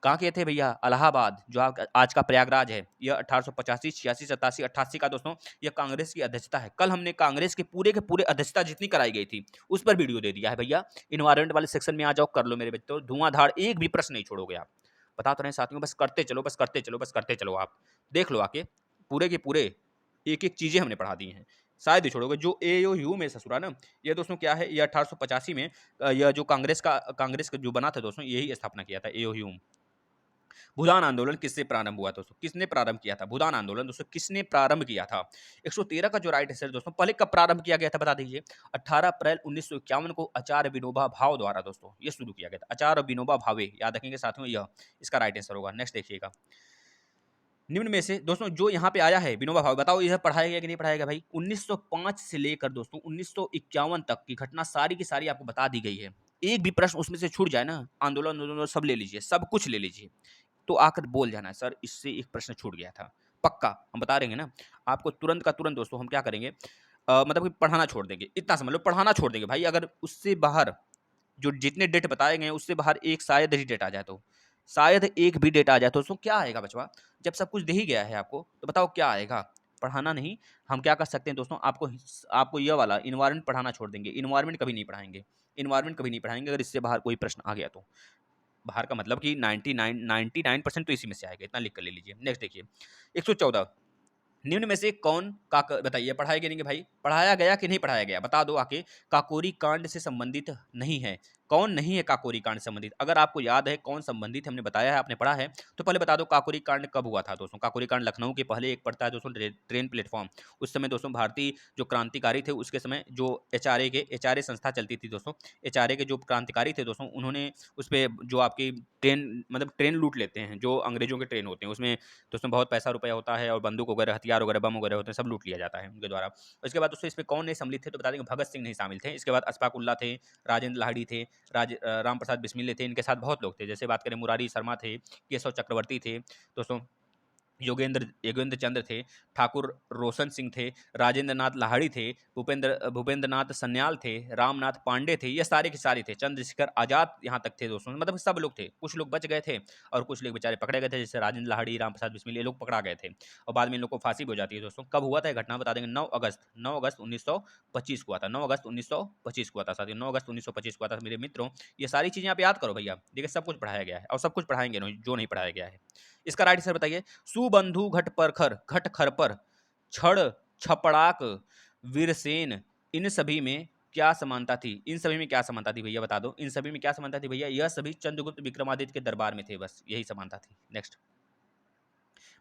कहाँ किए थे भैया? इलाहाबाद, जो आज का प्रयागराज है। यह 1885, 86, 87, 88 का दोस्तों यह कांग्रेस की अध्यक्षता है। कल हमने कांग्रेस के पूरे अध्यक्षता जितनी कराई गई थी उस पर वीडियो दे दिया है भैया। इन्वायरमेंट वाले सेक्शन में आ जाओ, कर लो मेरे बच्चों, धुआंधार, एक भी प्रश्न नहीं छोड़ोगे आप। बता तो रहे साथियों, बस करते चलो, बस करते चलो, बस करते चलो। आप देख लो आके, पूरे के पूरे एक एक चीज़ें हमने पढ़ा दी हैं, शायद ही छोड़ोगे। जो AOU में ससुरा ना, ये दोस्तों क्या है, ये 1885 में यह जो कांग्रेस का जो बना था दोस्तों, यही स्थापना किया था AOU। भूदान आंदोलन किससे प्रारंभ हुआ दोस्तों? किसने प्रारंभ किया था? भूदान आंदोलन दोस्तों किसने प्रारंभ किया था? 113 का जो राइट आंसर है दोस्तों, पहले कब प्रारंभ किया गया था बता दीजिए? 18 अप्रैल 1951 को आचार्य विनोबा भावे द्वारा दोस्तों ये शुरू किया गया था। आचार्य विनोबा भावे, याद रखेंगे साथियों, यह इसका राइट आंसर होगा। नेक्स्ट देखिएगा, निम्न में से दोस्तों जो यहाँ पे आया है विनोबा भावे, बताओ यह पढ़ाया गया कि नहीं पढ़ाया गया भाई? 1905 से लेकर दोस्तों 1951 तक की घटना सारी की सारी आपको बता दी गई है। एक भी प्रश्न उसमें से छूट जाए ना, आंदोलन आंदोलन सब ले लीजिए, सब कुछ ले लीजिए, तो आकर बोल जाना है सर इससे एक प्रश्न छूट गया था। पक्का हम बता देंगे ना आपको, तुरंत का तुरंत दोस्तों हम क्या करेंगे, मतलब कि पढ़ाना छोड़ देंगे, इतना समझ लो, पढ़ाना छोड़ देंगे भाई। अगर उससे बाहर जो जितने डेट बताए गए हैं उससे बाहर एक शायद ही डेट आ जाए, तो शायद एक भी डेट आ जाए तो दोस्तों क्या आएगा बचवा? जब सब कुछ दे ही गया है आपको तो बताओ क्या आएगा? पढ़ाना नहीं। हम क्या कर सकते हैं दोस्तों, आपको आपको यह वाला इन्वायरमेंट पढ़ाना छोड़ देंगे, इन्वायरमेंट कभी नहीं पढ़ाएंगे, इन्वायरमेंट कभी नहीं पढ़ाएंगे अगर इससे बाहर कोई प्रश्न आ गया तो। बाहर का मतलब कि 99% तो इसी में से आएगा, इतना लिख कर ले लीजिए। नेक्स्ट देखिए 114, निम्न में से कौन का बताइए पढ़ाया गया नहीं भाई? पढ़ाया गया कि नहीं पढ़ाया गया बता दो आके। काकोरी कांड से संबंधित नहीं है, कौन नहीं है काकोरी कांड से संबंधित? अगर आपको याद है कौन संबंधित हमने बताया है, आपने पढ़ा है, तो पहले बता दो काकोरी कांड कब हुआ था दोस्तों? काकोरी कांड लखनऊ के पहले एक पड़ता है दोस्तों ट्रेन प्लेटफॉर्म। उस समय दोस्तों भारतीय जो क्रांतिकारी थे उसके समय जो एचआरए संस्था चलती थी दोस्तों, एचआरए के जो क्रांतिकारी थे दोस्तों, उन्होंने उस पर जो आपकी ट्रेन मतलब ट्रेन लूट लेते हैं, जो अंग्रेजों के ट्रेन होते हैं उसमें दोस्तों बहुत पैसा रुपया होता है और बंदूक वगैरह हथियार वगैरह बम वगैरह होते हैं, सब लूट लिया जाता है उनके द्वारा। इसके बाद दोस्तों इसमें कौन नहीं सम्मिलित थे तो बता देंगे भगत सिंह नहीं शामिल थे। इसके बाद अशफाक उल्ला थे, राजेंद्र लाहिड़ी थे, राम प्रसाद बिस्मिल थे, इनके साथ बहुत लोग थे। जैसे बात करें मुरारी शर्मा थे, केशव चक्रवर्ती थे दोस्तों, योगेंद्र योगेंद्र चंद्र थे, ठाकुर रोशन सिंह थे, राजेंद्र नाथ लाहिड़ी थे, भूपेंद्र नाथ सन्याल थे, रामनाथ पांडे थे, ये सारे के सारे थे, चंद्रशेखर आजाद यहाँ तक थे दोस्तों, मतलब सब लोग थे। कुछ लोग बच गए थे और कुछ लोग बेचारे पकड़े गए थे, जैसे राजेंद्र लाहिड़ी, राम प्रसाद बिस्मिल, ये लोग पकड़ा गए थे और बाद में इन लोग को फांसी भी हो जाती है दोस्तों। कब हुआ था ये घटना बता देंगे? 9 अगस्त 1925 को हुआ था, 9 अगस्त 1925 को हुआ था साथियों, 9 अगस्त 1925 को हुआ था मेरे मित्रों। ये सारी चीज़ें आप याद करो भैया, देखिए सब कुछ पढ़ाया गया है और सब कुछ पढ़ाएंगे जो नहीं पढ़ाया गया है। इसका राइट आंसर बताइए। सुबंधु घट खरपर, छड़ छपड़ाक, वीरसेन, इन सभी में क्या समानता थी? इन सभी में क्या समानता थी भैया बता दो? इन सभी में क्या समानता थी भैया? यह सभी चंद्रगुप्त विक्रमादित्य के दरबार में थे, बस यही समानता थी। नेक्स्ट,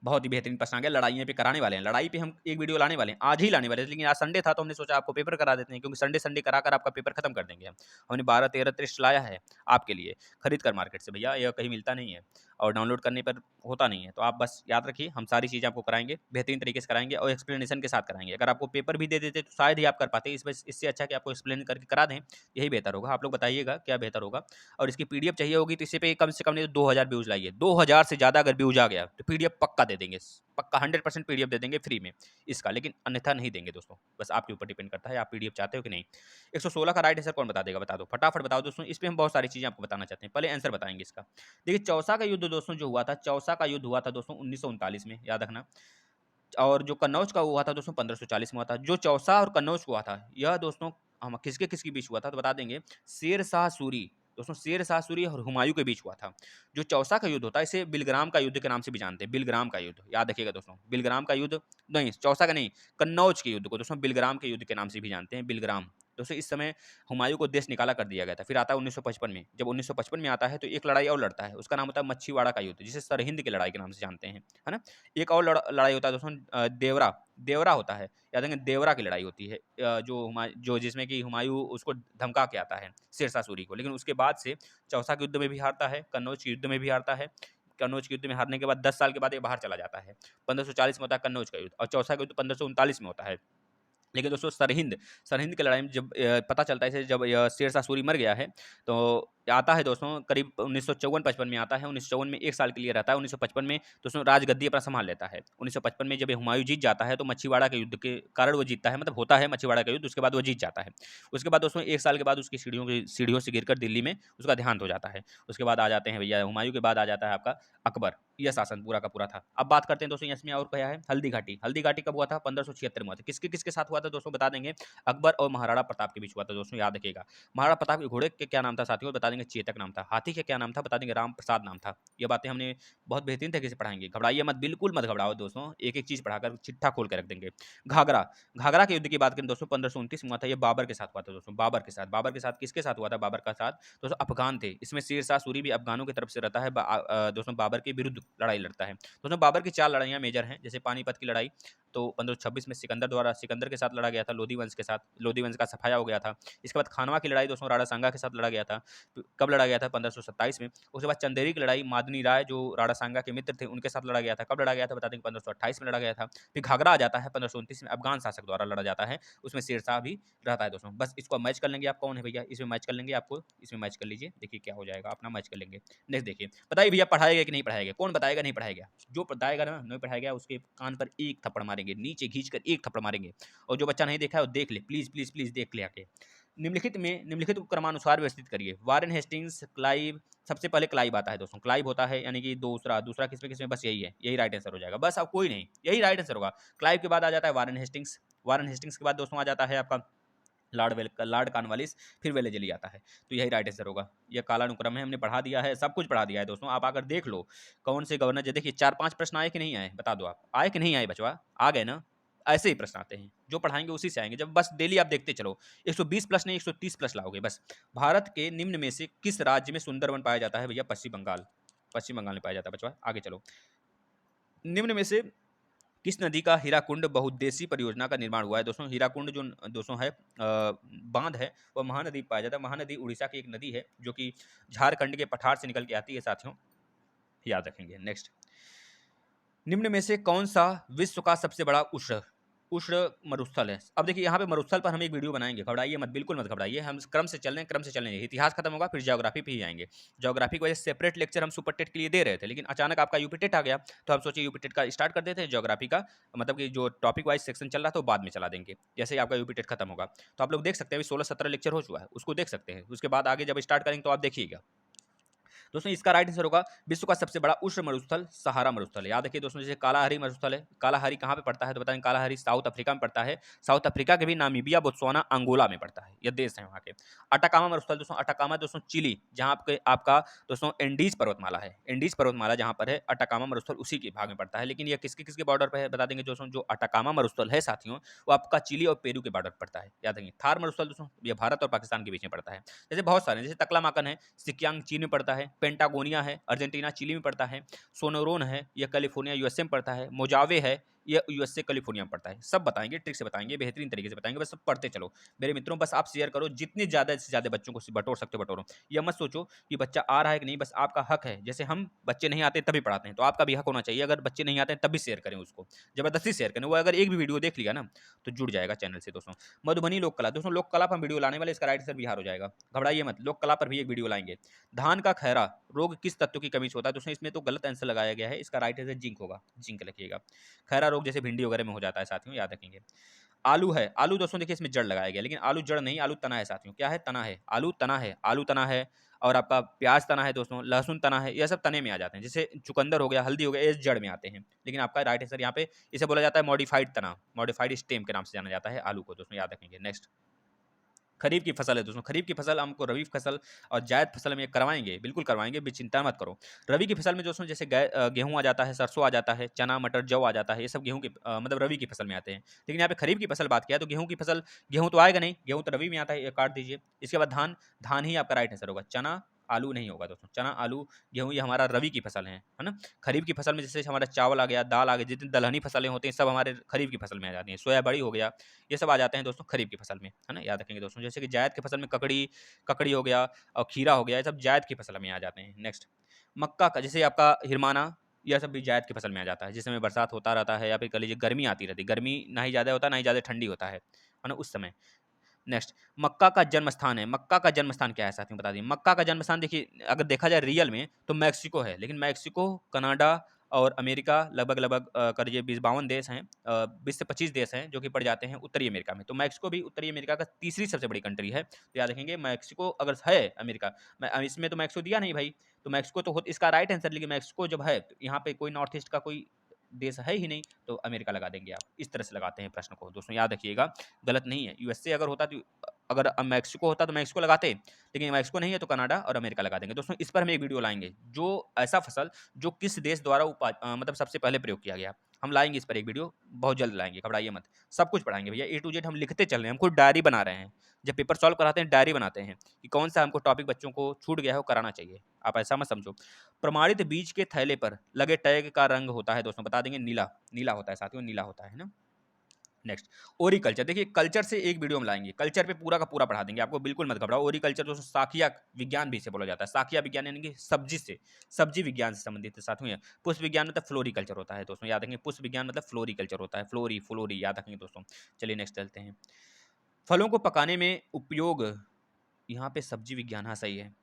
बहुत ही बेहतरीन प्रश्न आ गया, लड़ाइयाँ पे कराने वाले हैं, लड़ाई पे हम एक वीडियो लाने वाले हैं, आज ही लाने वाले हैं, लेकिन आज संडे था तो हमने सोचा आपको पेपर करा देते हैं, क्योंकि संडे संडे कराकर आपका पेपर खत्म कर देंगे हम। हमने 12-13 टेस्ट लाया है आपके लिए खरीद कर मार्केट से भैया, यह कहीं मिलता नहीं है और डाउनलोड करने पर होता नहीं है, तो आप बस याद रखिए हम सारी चीज़ें आपको कराएंगे, बेहतरीन तरीके से कराएंगे और एक्सप्लेनेशन के साथ कराएंगे। अगर आपको पेपर भी दे देते तो शायद ही आप कर पाते, इससे अच्छा कि आपको एक्सप्लेन करके करा दें, यही बेहतर होगा। आप लोग बताइएगा क्या बेहतर होगा। और इसकी पीडीएफ चाहिए होगी तो इसी पे कम से कम नहीं तो 2000 व्यूज लाइए, 2000 से ज़्यादा अगर व्यूज आ गया तो पीडीएफ पक्का दे देंगे, पक्का 100% पीडीएफ दे देंगे फ्री में इसका, लेकिन अन्यथा नहीं देंगे दोस्तों, बस आपके ऊपर डिपेंड करता है आप पीडीएफ चाहते हो कि नहीं। 116 का राइट आंसर कौन बता देगा बता दो, फटाफट बताओ दोस्तों, इस पर हम बहुत सारी चीज़ें आपको बताना चाहते हैं, पहले आंसर बताएंगे इसका। देखिए चौसा का युद्ध दोस्तों जो हुआ था, चौसा का युद्ध हुआ था दोस्तों 1939 में, याद रखना। और जो कन्नौज का हुआ था दोस्तों 1540 में हुआ था। जो चौसा और कन्नौज को हुआ था यह दोस्तों हम किसके किसके बीच हुआ था तो बता देंगे, शेर शाह सूरी दोस्तों, शेर शाह सूरी और हुमायूं के बीच हुआ था। जो चौसा का युद्ध होता है इसे बिलग्राम का युद्ध के नाम से भी जानते हैं, बिलग्राम का युद्ध, याद रखिएगा दोस्तों, बिलग्राम का युद्ध नहीं, चौसा का नहीं, कन्नौज के युद्ध को दोस्तों बिलग्राम के युद्ध के नाम से भी जानते हैं, बिलग्राम। दोस्तों इस समय हुमायूं को देश निकाला कर दिया गया था। फिर आता है 1955 में, जब 1955 में आता है तो एक लड़ाई और लड़ता है, उसका नाम होता है मच्छीवाड़ा का युद्ध, जिसे सरहिंद की लड़ाई के नाम से जानते हैं, है ना। एक और लड़ाई होता है दोस्तों देवरा, देवरा होता है, याद रखेंगे देवरा की लड़ाई होती है, जो जिसमें कि हुमायूं उसको धमका के आता है शेरशाह सूरी को, लेकिन उसके बाद से चौसा के युद्ध में भी हारता है, कन्नौज के युद्ध में भी हारता है। कन्नौज के युद्ध में हारने के बाद 10 साल के बाद ये बाहर चला जाता है। 1540 में होता है कन्नौज का युद्ध और चौसा का युद्ध 1539 में होता है। लेकिन दोस्तों सरहिंद सरहिंद की लड़ाई में जब पता चलता है जब शेरशाह सूरी मर गया है तो आता है दोस्तों करीब 1954-55 में आता है। 1954 में एक साल के लिए रहता है। 1955 में दोस्तों राजगद्दी अपना संभाल लेता है। 1955 में जब ये हुमायूं जीत जाता है तो मच्छीवाड़ा के युद्ध के कारण वो जीतता है, मतलब होता है मच्छीवाड़ा का युद्ध, उसके बाद वो जीत जाता है। उसके बाद दोस्तों एक साल के बाद उसकी सीढ़ियों से गिरकर दिल्ली में उसका देहांत हो जाता है। उसके बाद आ जाते हैं भैया हुमायूं के बाद आ जाता है आपका अकबर। यह शासन पूरा का पूरा था। अब बात करते हैं दोस्तों इसमें और क्या है, हल्दी घाटी। हल्दी घाटी कब हुआ था? 1576 में हुआ था। किसके किसके साथ हुआ था दोस्तों बता देंगे, अकबर और महाराणा प्रताप के बीच हुआ था दोस्तों, याद रखिएगा। महाराणा प्रताप के घोड़े के क्या नाम था साथियों बता देंगे, देंगे चेतक नाम था। हाथी का क्या नाम था? बता देंगे राम प्रसाद नाम था। ये बातें हमने बहुत बेहतरीन तरीके से पढ़ाएंगे, घबराइए मत, बिल्कुल मत घबराओ दोस्तों, एक एक चीज़ पढ़ाकर चिट्ठा खोल के रख देंगे। घाघरा, घाघरा के युद्ध की बात करें दोस्तों 1529 में हुआ था, ये बाबर के साथ हुआ था दोस्तों, बाबर के साथ। बाबर के साथ किसके साथ हुआ था? बाबर का साथ दोस्तों अफगान थे। इसमें शेर शाह सूरी भी अफगानों की तरफ से रहता है, दोस्तों बाबर के विरुद्ध लड़ाई लड़ता है। दोस्तों बाबर की 4 लड़ाइयाँ मेजर हैं, जैसे पानीपत की लड़ाई तो 1526 में सिकंदर के साथ लड़ा गया था, लोधी वंश के साथ, लोधी वंश का सफाया हो गया था। इसके बाद खानवा की लड़ाई दोस्तों राणा सांगा के साथ लड़ा गया था। कब लड़ा गया था? 1527 में। उसके बाद चंदेरी की लड़ाई मादनी राय जो राणा सांगा के मित्र थे उनके साथ लड़ा गया था। कब लड़ा गया था? बता दें 1528 में लड़ा गया था। फिर घाघरा आ जाता है 1529 में, अफगान शासक द्वारा लड़ा जाता है, उसमें शेरशाह भी रहता है दोस्तों। बस इसको मैच कर लेंगे, आप कौन है भैया, इसमें मैच कर लेंगे, आपको इसमें मैच कर लीजिए, देखिए क्या हो जाएगा, अपना मैच कर लेंगे। नेक्स्ट देखिए, बताइए भैया पढ़ाएगा कि नहीं पढ़ाएगा? कौन बताएगा नहीं पढ़ाएगा? जो बताएगा ना नहीं पढ़ाएगा उसके कान पर एक थप्पड़ मारेंगे, नीचे खींचकर एक थप्पड़ मारेंगे। और जो बच्चा नहीं देखा है वो देख ले, प्लीज प्लीज प्लीज देख ले आके। निम्नलिखित को क्रमानुसार व्यवस्थित करिए। वारेन हेस्टिंग्स, क्लाइव, सबसे पहले क्लाइव आता है दोस्तों, क्लाइव होता है यानी कि दूसरा दूसरा किसमें बस यही है, यही राइट आंसर हो जाएगा, बस अब कोई नहीं, यही राइट आंसर होगा। क्लाइव के बाद आ जाता है वारेन हेस्टिंग्स, वारेन हेस्टिंग्स के बाद दोस्तों आ जाता है आपका लॉर्ड कॉर्नवालिस, फिर वेलेजली आता है, तो यही राइट आंसर होगा। ये कालानुक्रम है, हमने पढ़ा दिया है, सब कुछ पढ़ा दिया है दोस्तों, आप आकर देख लो कौन से गवर्नर जो देखिए 4-5 प्रश्न आए कि नहीं आए, बता दो आप, आए कि नहीं आए बचवा? आ गए ना? ऐसे ही प्रश्न आते हैं, जो पढ़ाएंगे उसी से आएंगे, जब बस डेली आप देखते चलो। 120 प्लस नहीं 130 प्लस लाओगे बस। भारत के निम्न में से किस राज्य में सुंदरवन पाया जाता है भैया? पश्चिम बंगाल, पश्चिम बंगाल में पाया जाता है बचवा। आगे चलो, निम्न में से किस नदी का हीराकुंड बहुउद्देशीय परियोजना का निर्माण हुआ है? दोस्तों हीराकुंड जो दोस्तों है बांध है, वह महानदी पाया जाता है। महानदी उड़ीसा की एक नदी है जो कि झारखंड के पठार से निकल के आती है साथियों, याद रखेंगे। नेक्स्ट, निम्न में से कौन सा विश्व का सबसे बड़ा उष्ण उष्ण मरुस्थल है? अब देखिए यहाँ पे मरुस्थल पर हम एक वीडियो बनाएंगे, घबराइए मत, बिल्कुल मत घबराइए, हम क्रम से चल रहे हैं, क्रम से चलेंगे, इतिहास खत्म होगा फिर ज्योग्राफी पे ही आएंगे। ज्योग्राफी की वजह से सेपरेट लेक्चर हम सुपर टेट के लिए दे रहे थे, लेकिन अचानक आपका यूपी टेट आ गया, तो हम सोचे यूपी टेट का स्टार्ट कर देते हैं, ज्योग्राफी का मतलब कि जो टॉपिक वाइज सेक्शन चल रहा था वो बाद में चला देंगे, जैसे ही आपका यूपी टेट खत्म होगा। तो आप लोग देख सकते हैं, अभी 16-17 लेक्चर हो चुका है, उसको देख सकते हैं, उसके बाद आगे जब स्टार्ट करेंगे तो आप देखिएगा। दोस्तों इसका राइट आंसर होगा विश्व का सबसे बड़ा उष्ण मरुस्थल सहारा मरुस्थल है। याद रखिए दोस्तों, जैसे कालाहारी मरुस्थल है, कालाहारी कहाँ पे पड़ता है? तो बताएं, कालाहारी साउथ अफ्रीका में पड़ता है, साउथ अफ्रीका के भी नामीबिया, बोत्सवाना, अंगोला में पड़ता है, यह देश है वहाँ के। अटाकामा मरुस्थल दोस्तों, अटाकामा दोस्तों चिली, जहाँ आपका दोस्तों एंडीज पर्वतमाला है, एंडीज पर्वतमाला जहाँ पर है अटाकामा मरुस्थल उसी के भाग में पड़ता है। लेकिन यह किसके किसके बॉर्डर पर है बता देंगे दोस्तों, जो अटाकामा मरुस्थल है साथियों वो आपका चिली और पेरू के बॉर्डर पर पड़ता है, याद रखिए। थार मरुस्थल दोस्तों ये भारत और पाकिस्तान के बीच में पड़ता है। जैसे बहुत सारे, जैसे तकलामाकन है, सिकियांग चीन में पड़ता है, पेंटागोनिया है अर्जेंटीना चिली में पड़ता है, सोनोरोन है यह कैलिफोर्निया यूएसए में पड़ता है, मोजावे है यह यूएसए कैलिफोर्निया में पड़ता है। सब बताएंगे, ट्रिक से बताएंगे, बेहतरीन तरीके से बताएंगे, बस सब पढ़ते चलो मेरे मित्रों। बस आप शेयर करो, जितने ज़्यादा से ज़्यादा बच्चों को बटोर सकते हो बटोरो। यह मत सोचो कि बच्चा आ रहा है कि नहीं, बस आपका हक है, जैसे हम बच्चे नहीं आते तभी पढ़ाते हैं, तो आपका भी हक होना चाहिए, अगर बच्चे नहीं आते हैं तब भी शेयर करें उसको, जबरदस्ती शेयर करें। वो अगर एक भी वीडियो देख लिया ना तो जुड़ जाएगा चैनल से दोस्तों। मधुबनी लोक कला दोस्तों, लोक कला पर हम वीडियो लाने वाले, इसका राइट आंसर बिहार हो जाएगा, घबराइए मत, लोक कला पर भी एक वीडियो लाएंगे। धान का खैरा रोग किस तत्व की कमी से होता है? दोस्तों इसमें तो गलत आंसर लगाया गया है, इसका राइट आंसर जिंक होगा, जिंक लिखिएगा। खैरा रोग जैसे भिंडी वगैरह में हो जाता है साथियों, याद रखेंगे। आलू है, आलू दोस्तों देखिए इसमें जड़ लगाया गया, लेकिन आलू जड़ नहीं, आलू तना है साथियों। क्या है? तना है, आलू तना है, आलू तना है। और आपका प्याज तना है दोस्तों, लहसुन तना है, यह सब तने में आ जाते हैं। जैसे चुकंदर हो गया, हल्दी हो गया, ये जड़ में आते हैं। लेकिन आपका राइट आंसर यहाँ पे इसे बोला जाता है मॉडिफाइड तना, मॉडिफाइड स्टेम के नाम से जाना जाता है आलू को दोस्तों, याद रखेंगे। नेक्स्ट, खरीफ की फसल है दोस्तों, खरीफ की फसल हमको रबी फसल और जायद फसल में करवाएंगे, बिल्कुल करवाएंगे, भी चिंता मत करो। रबी की फसल में दोस्तों जैसे गेहूं आ जाता है, सरसों आ जाता है, चना मटर जौ आ जाता है, ये सब गेहूं की मतलब रबी की फसल में आते हैं। लेकिन यहाँ पे खरीफ की फसल बात किया तो गेहूं की फसल, गेहूं तो आएगा नहीं, गेहूं तो रबी में आता है, ये काट दीजिए। इसके बाद धान, धान ही आपका राइट आंसर होगा। चना आलू नहीं होगा दोस्तों, चना आलू गेहूं ये हमारा रबी की फसल है ना। खरीफ की फसल में जैसे हमारा चावल आ गया, दाल आ गई, जितनी दलहनी फसलें होती हैं सब हमारे खरीफ की फसल में आ जाती हैं। सोया बड़ी हो गया, ये सब आ जाते हैं दोस्तों खरीफ की फसल में, है ना, याद रखेंगे दोस्तों। जैसे कि जायद की फसल में ककड़ी, ककड़ी हो गया और खीरा हो गया, ये सब जायद की फसल में आ जाते हैं। नेक्स्ट, मक्का का जैसे आपका हिरमाना, यह सब भी जायद की फसल में आ जाता है, जिस समय बरसात होता रहता है या फिर कह लीजिए गर्मी आती रहती है, गर्मी ना ही ज़्यादा होता है ना ही ज़्यादा ठंडी होता है ना उस समय। नेक्स्ट, मक्का का जन्म स्थान है, मक्का का जन्म स्थान क्या है साथियों बता दें। मक्का का जन्म स्थान देखिए अगर देखा जाए रियल में तो मैक्सिको है, लेकिन मैक्सिको, कनाडा और अमेरिका लगभग करिए 20-52 देश हैं, 20 से 25 देश हैं जो कि पड़ जाते हैं उत्तरी अमेरिका में। तो मैक्सिको भी उत्तरी अमेरिका का तीसरी सबसे बड़ी कंट्री है, तो याद रखेंगे मैक्सिको अगर है अमेरिका, इसमें तो मैक्सिको दिया नहीं भाई, तो मैक्सिको तो इसका राइट आंसर, लेकिन मैक्सिको जब है तो यहाँ पे कोई नॉर्थ ईस्ट का कोई देश है ही नहीं, तो अमेरिका लगा देंगे आप, इस तरह से लगाते हैं प्रश्न को दोस्तों, याद रखिएगा, गलत नहीं है। यूएसए अगर होता तो अगर मैक्सिको होता तो मैक्सिको लगाते, लेकिन मैक्सिको नहीं है तो कनाडा और अमेरिका लगा देंगे। दोस्तों इस पर हम एक वीडियो लाएंगे, जो ऐसा फसल जो किस देश द्वारा मतलब सबसे पहले प्रयोग किया गया, हम लाएंगे इस पर एक वीडियो, बहुत जल्द लाएंगे, घबराइए मत। सब कुछ पढ़ाएंगे भैया, A to Z हम लिखते चल रहे हैं, हम खुद डायरी बना रहे हैं। जब पेपर सॉल्व कराते हैं डायरी बनाते हैं कि कौन सा हमको टॉपिक बच्चों को छूट गया है वो कराना चाहिए, आप ऐसा मत समझो। प्रमाणित बीज के थैले पर लगे टैग का रंग होता है दोस्तों, बता देंगे नीला, नीला होता है साथियों, नीला होता है ना। नेक्स्ट, ओरिकल्चर, देखिए कल्चर से एक वीडियो हम लाएंगे, कल्चर पे पूरा का पूरा पढ़ा देंगे आपको, बिल्कुल मत घबराओ। ओरिकल्चर दोस्तों साखिया विज्ञान भी से बोला जाता है, साखिया विज्ञान यानी कि सब्जी से, सब्जी विज्ञान से संबंधित है साथियों। पुष्प विज्ञान मतलब फ्लोरिकल्चर होता है दोस्तों, याद रखेंगे, पुष्प विज्ञान मतलब फ्लोरिकल्चर होता है, फ्लोरी फ्लोरी याद रखेंगे दोस्तों। चलिए नेक्स्ट चलते हैं, फलों को पकाने में उपयोग, यहाँ पे सब्जी विज्ञान, हाँ सही है।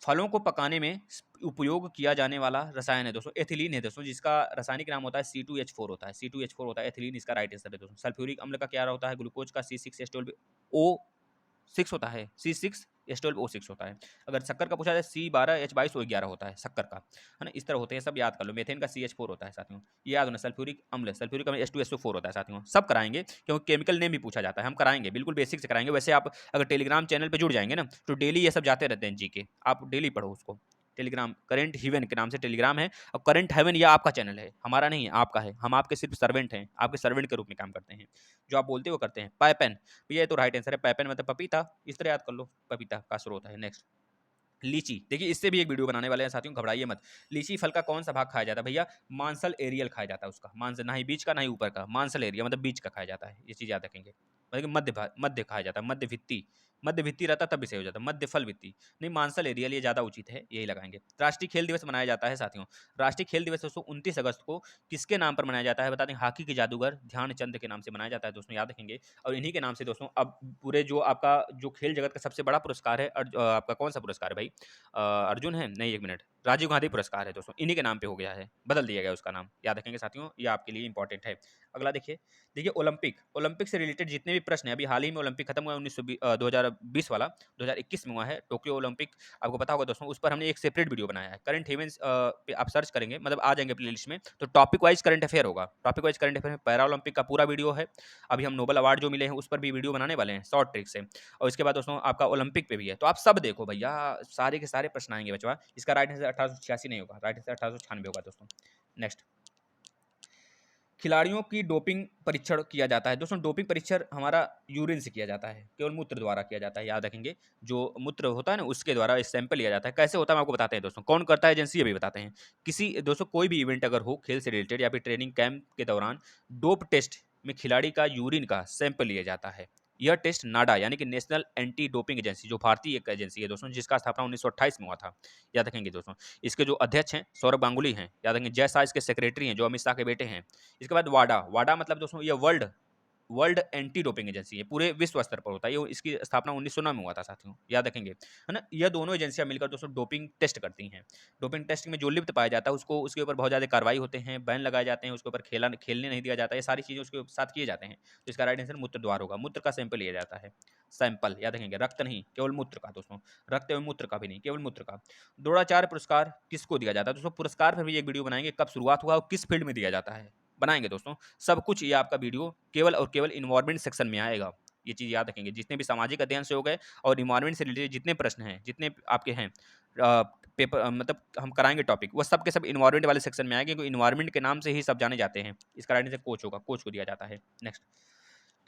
फलों को पकाने में उपयोग किया जाने वाला रसायन है दोस्तों एथिलीन है दोस्तों, जिसका रासायनिक नाम होता है C2H4 होता है, C2H4 होता है एथिलीन, इसका राइट आंसर है दोस्तों। सल्फ्यूरिक अम्ल का क्या होता है, ग्लूकोज का C6H12O6 होता है, C6H12O6 होता है। अगर शक्कर का पूछा जाए C12H22O11 होता है शक्कर का, है ना, इस तरह होते हैं, सब याद कर लो। मेथेन का CH4 होता है साथियों, ये याद होना। सल्फ्यूरिक अम्ल H2SO4 होता है साथियों, सब कराएंगे क्योंकि केमिकल नेम भी पूछा जाता है, हम कराएंगे, बिल्कुल बेसिक से कराएंगे। वैसे आप अगर टेलीग्राम चैनल पर जुड़ जाएंगे ना तो डेली ये सब जाते रहते हैं जीके, आप डेली पढ़ो उसको। टेलीग्राम करंट हेवन के नाम से टेलीग्राम है, और करंट हेवन ये आपका चैनल है, हमारा नहीं है, आपका है। हम आपके सिर्फ सर्वेंट हैं, आपके सर्वेंट के रूप में काम करते हैं, जो आप बोलते हो करते हैं। पाइपेन, ये तो राइट आंसर है, पाइपेन मतलब पपीता, इस तरह याद कर लो, पपीता का स्रोत है। नेक्स्ट, लीची, देखिए इससे भी एक वीडियो बनाने वाले हैं साथियों, घबराइए मत। लीची फल का कौन सा भाग खाया जाता है भैया, मांसल एरियल खाया जाता है उसका, मांसल, ना ही बीच का ना ही ऊपर का, मांसल एरिया मतलब बीच का खाया जाता है, ये चीज याद रखेंगे। मतलब मध्य खाया जाता है, मध्य भित्ति, मध्य भित्ति रहता तब भी सही हो जाता है, मध्य फल भित्ति नहीं, मांसल एरियल ये ज्यादा उचित है, यही लगाएंगे। राष्ट्रीय खेल दिवस मनाया जाता है साथियों, राष्ट्रीय खेल दिवस दोस्तों 29 अगस्त को किसके नाम पर मनाया जाता है, बता दें, हॉकी के जादूगर ध्यानचंद के नाम से मनाया जाता है दोस्तों, याद रखेंगे। और इन्हीं के नाम से दोस्तों अब पूरे जो आपका जो खेल जगत का सबसे बड़ा पुरस्कार है, आपका कौन सा पुरस्कार है भाई, अर्जुन है नहीं, एक मिनट, राजीव गांधी पुरस्कार है दोस्तों, इन्हीं के नाम पे हो गया है, बदल दिया गया उसका नाम, याद रखेंगे साथियों, ये आपके लिए इंपॉर्टेंट है। अगला देखिए, देखिए ओलंपिक, ओलंपिक से रिलेटेड जितने भी प्रश्न हैं, अभी हाल ही में ओलंपिक खत्म हुआ है 2020 वाला, 2021 में हुआ है टोक्यो ओलंपिक, आपको पता होगा दोस्तों, उस पर हमने एक सेपरेट वीडियो बनाया है। करंट इवेंट्स पे आप सर्च करेंगे, मतलब आ जाएंगे प्ले लिस्ट में, तो टॉपिक वाइज करंट अफेयर होगा, टॉपिक वाइज करंट अफेयर में पैरा ओलंपिक का पूरा वीडियो है। अभी हम नोबल अवार्ड जो मिले हैं उस पर भी वीडियो बनाने वाले हैं शॉर्ट ट्रिक से, और इसके बाद दोस्तों आपका ओलंपिक पे भी है, तो आप सब देखो भैया, सारे के सारे प्रश्न आएंगे बचवा। इसका राइट आंसर 1886 नहीं होगा, राइट आंसर 1896 होगा दोस्तों। नेक्स्ट, खिलाड़ियों की डोपिंग परीक्षण किया जाता है दोस्तों, डोपिंग परीक्षण हमारा यूरिन से किया जाता है, केवल मूत्र द्वारा किया जाता है, याद रखेंगे। जो मूत्र होता है ना उसके द्वारा एक सैंपल लिया जाता है, कैसे होता है हम आपको बताते हैं दोस्तों, कौन करता है एजेंसी, ये भी बताते हैं। किसी दोस्तों कोई भी इवेंट अगर हो खेल से रिलेटेड या फिर ट्रेनिंग कैंप के दौरान, डोप टेस्ट में खिलाड़ी का यूरिन का सैंपल लिया जाता है। यह टेस्ट नाडा यानी कि नेशनल एंटी डोपिंग एजेंसी, जो भारतीय एक एजेंसी है दोस्तों, जिसका स्थापना 1928 में हुआ था, याद रखेंगे दोस्तों। इसके जो अध्यक्ष हैं सौरभ गांगुली हैं, याद रखेंगे। जय शाह इसके सेक्रेटरी हैं, जो अमित शाह के बेटे हैं। इसके बाद वाडा, वाडा मतलब दोस्तों ये world world anti doping agency है, पूरे विश्व स्तर पर होता है ये, इसकी स्थापना 1909 में हुआ था साथियों, याद रखेंगे, है ना। यह दोनों एजेंसियां मिलकर दोस्तों डोपिंग टेस्ट करती हैं। डोपिंग टेस्ट में जो लिप्त पाया जाता है उसको, उसके ऊपर बहुत ज़्यादा कार्रवाई होते हैं, बैन लगाए जाते हैं, उसके ऊपर खेलने नहीं दिया जाता है, ये सारी चीज़ें उसके साथ किए जाते हैं। तो इसका राइट आंसर मूत्र द्वार होगा, मूत्र का सैंपल लिया जाता है, सैंपल याद रखेंगे, रक्त नहीं, केवल मूत्र का दोस्तों, रक्त एवं मूत्र का भी नहीं, केवल मूत्र का। द्रोणाचार्य पुरस्कार किसको दिया जाता है दोस्तों, पुरस्कार पर भी एक वीडियो बनाएंगे, कब शुरुआत हुआ और किस फील्ड में दिया जाता है, बनाएंगे दोस्तों सब कुछ। ये आपका वीडियो केवल और केवल इन्वायरमेंट सेक्शन में आएगा, ये चीज़ याद रखेंगे। जितने भी सामाजिक अध्ययन से हो गए और इन्वायरमेंट से रिलेटेड जितने प्रश्न हैं, जितने आपके हैं पेपर, मतलब हम कराएंगे टॉपिक, वो सब के सब इन्वायरमेंट वाले सेक्शन में आएंगे, क्योंकि इन्वायरमेंट के नाम से ही सब जाने जाते हैं। इसका राइट आंसर कोच होगा, कोच को दिया जाता है। नेक्स्ट,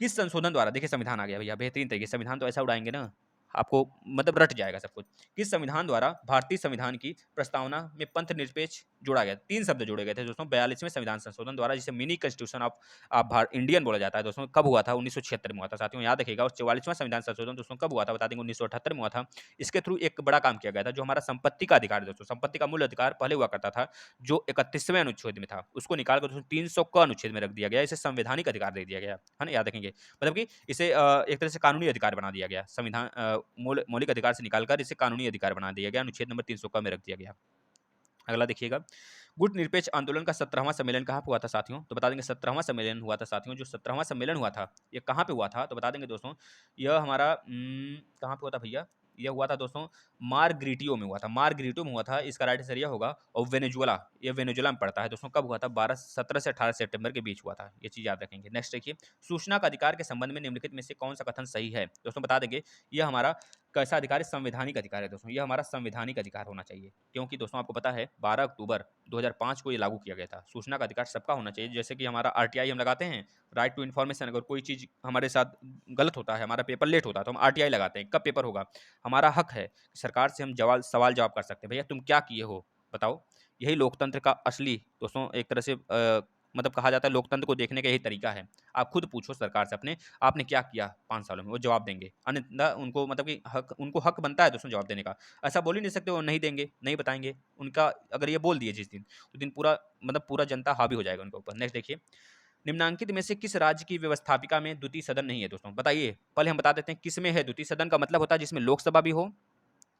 किस संशोधन द्वारा, देखिए संविधान आ गया भैया, बेहतरीन तरीके, संविधान तो ऐसा उड़ाएंगे ना आपको, मतलब रट जाएगा सब कुछ। किस संविधान द्वारा भारतीय संविधान की प्रस्तावना में पंथ निरपेक्ष जोड़ा गया, 3 शब्द जोड़े गए थे दोस्तों 42वें संविधान संशोधन द्वारा, जिसे मिनी कॉन्स्टिट्यूशन ऑफ इंडियन बोला जाता है दोस्तों। कब हुआ था, 1976 में हुआ था साथियों, याद रखिएगा। और 44वां संविधान संशोधन दोस्तों कब हुआ था, बता देंगे, 1978 में हुआ था। इसके थ्रू एक बड़ा काम किया गया था, जो हमारा संपत्ति का अधिकार है दोस्तों, संपत्ति का मूल अधिकार पहले हुआ करता था, जो 31वें अनुच्छेद में था, उसको निकालकर दोस्तों 300 का अनुच्छेद में रख दिया गया, इसे संवैधानिक अधिकार दे दिया गया, है ना, याद रखेंगे। मतलब कि इसे एक तरह से कानूनी अधिकार बना दिया गया, संविधान मौलिक अधिकार से निकालकर इसे कानूनी अधिकार बना दिया गया, अनुच्छेद नंबर 300 का में रख दिया गया। अगला देखिएगा, गुट निरपेक्ष आंदोलन का 17वां सम्मेलन कहाँ पे हुआ था साथियों, तो बता देंगे 17वां सम्मेलन हुआ था साथियों। जो 17वां सम्मेलन हुआ था ये कहाँ पे हुआ था, तो बता देंगे दोस्तों, यह हमारा कहाँ पे हुआ था भैया, यह हुआ था दोस्तों मार्गरीटियो में हुआ था, मार्गरीटियो में हुआ था, इसका राइट आंसर यह होगा। और वेनेजुएला, ये वेनेजुएला में पड़ता है दोस्तों, कब हुआ था? 17 से 18 सितंबर के बीच हुआ था, ये चीज़ याद रखेंगे। नेक्स्ट देखिए, सूचना का अधिकार के संबंध में निम्नलिखित में से कौन सा कथन सही है? दोस्तों बता देंगे, यह हमारा कैसा अधिकार है? संवैधानिक अधिकार है दोस्तों, यह हमारा संवैधानिक अधिकार होना चाहिए, क्योंकि दोस्तों आपको पता है 12 अक्टूबर 2005 को ये लागू किया गया था। सूचना का अधिकार सबका होना चाहिए, जैसे कि हमारा आरटीआई हम लगाते हैं, राइट टू इन्फॉर्मेशन। अगर कोई चीज़ हमारे साथ गलत होता है, हमारा पेपर लेट होता है, तो हम आरटीआई लगाते हैं। कब पेपर होगा? हमारा हक है कि सरकार से हम सवाल जवाब कर सकते हैं, भैया तुम क्या किए हो बताओ। यही लोकतंत्र का असली दोस्तों एक तरह से मतलब कहा जाता है, लोकतंत्र को देखने का यही तरीका है। आप खुद पूछो सरकार से अपने, आपने क्या किया 5 सालों में, वो जवाब देंगे। अन्यथा उनको मतलब कि उनको हक बनता है दोस्तों जवाब देने का। ऐसा बोल ही नहीं सकते वो नहीं देंगे, नहीं बताएंगे। उनका अगर ये बोल दिए जिस दिन, तो दिन पूरा मतलब पूरा जनता हावी हो जाएगा उनके ऊपर। नेक्स्ट देखिए, निम्नांकित में से किस राज्य की व्यवस्थापिका में द्वितीय सदन नहीं है? दोस्तों बताइए, पहले हम बता देते हैं किस में है। द्वितीय सदन का मतलब होता है जिसमें लोकसभा भी हो,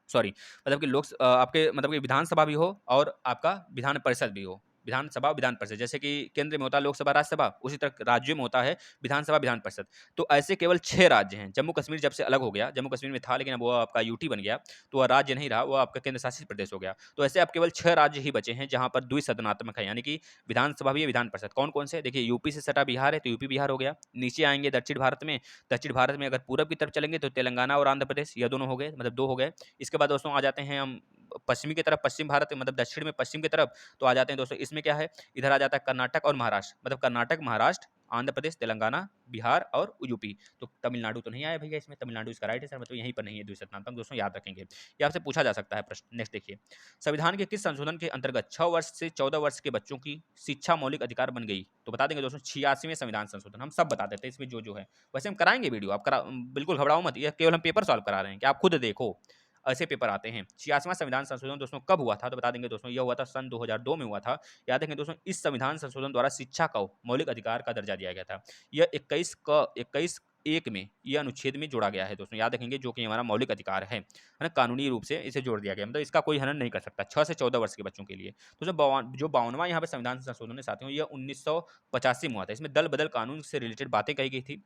सॉरी मतलब कि आपके मतलब कि विधानसभा भी हो और आपका विधान परिषद भी हो। विधानसभा विधान परिषद, जैसे कि केंद्र में होता है लोकसभा राज्यसभा, उसी तरह राज्यों में होता है विधानसभा विधान परिषद। तो ऐसे केवल 6 राज्य हैं। जम्मू कश्मीर जब से अलग हो गया, जम्मू कश्मीर में था लेकिन अब वो आपका यूटी बन गया, तो वह राज्य नहीं रहा, वो आपका केंद्र शासित प्रदेश हो गया। तो ऐसे अब केवल 6 राज्य ही बचे हैं जहाँ पर द्विसदनात्मक है, यानी कि विधानसभा भी है विधान परिषद। कौन कौन से? देखिए, यूपी से सटा बिहार है, तो यूपी बिहार हो गया। नीचे आएंगे दक्षिण भारत में, दक्षिण भारत में अगर पूरब की तरफ चलेंगे तो तेलंगाना और आंध्र प्रदेश, यह दोनों हो गए, मतलब 2 हो गए। इसके बाद दोस्तों आ जाते हैं हम पश्चिमी की तरफ, पश्चिम भारत मतलब दक्षिण में पश्चिम की तरफ, तो आ जाते हैं दोस्तों इसमें क्या है, इधर आ जाता है कर्नाटक और महाराष्ट्र, मतलब कर्नाटक, महाराष्ट्र, आंध्र प्रदेश, तेलंगाना, बिहार और यूपी। तो तमिलनाडु तो नहीं आया भैया इसमें, तमिलनाडु इसका राइट है सर, मतलब यहीं पर नहीं है द्विसदनात्मक। दोस्तों याद रखेंगे, ये आपसे पूछा जा सकता है प्रश्न। नेक्स्ट देखिए, संविधान के किस संशोधन के अंतर्गत 6 वर्ष से 14 वर्ष के बच्चों की शिक्षा मौलिक अधिकार बन गई? तो बता देंगे दोस्तों 86वें संविधान संशोधन, हम सब बता देते हैं इसमें जो है। वैसे हम कराएंगे वीडियो, आप बिल्कुल घबराओ मत, ये केवल हम पेपर सॉल्व करा रहे हैं कि आप खुद देखो, ऐसे पेपर आते हैं। 86वां संविधान संशोधन दोस्तों कब हुआ था? तो बता देंगे दोस्तों, यह हुआ था सन 2002 में हुआ था। याद रखें दोस्तों, इस संविधान संशोधन द्वारा शिक्षा को मौलिक अधिकार का दर्जा दिया गया था। यह 21 में यह अनुच्छेद में जोड़ा गया है दोस्तों, याद रखेंगे, जो कि हमारा मौलिक अधिकार है ना, कानूनी रूप से इसे जोड़ दिया गया, मतलब इसका कोई हनन नहीं कर सकता 6 से 14 वर्ष के बच्चों के लिए। तो जो 52वां यहाँ पे संविधान संशोधन है साथियों, यह 1985 में हुआ था। इसमें दल बदल कानून से रिलेटेड बातें कही गई थी,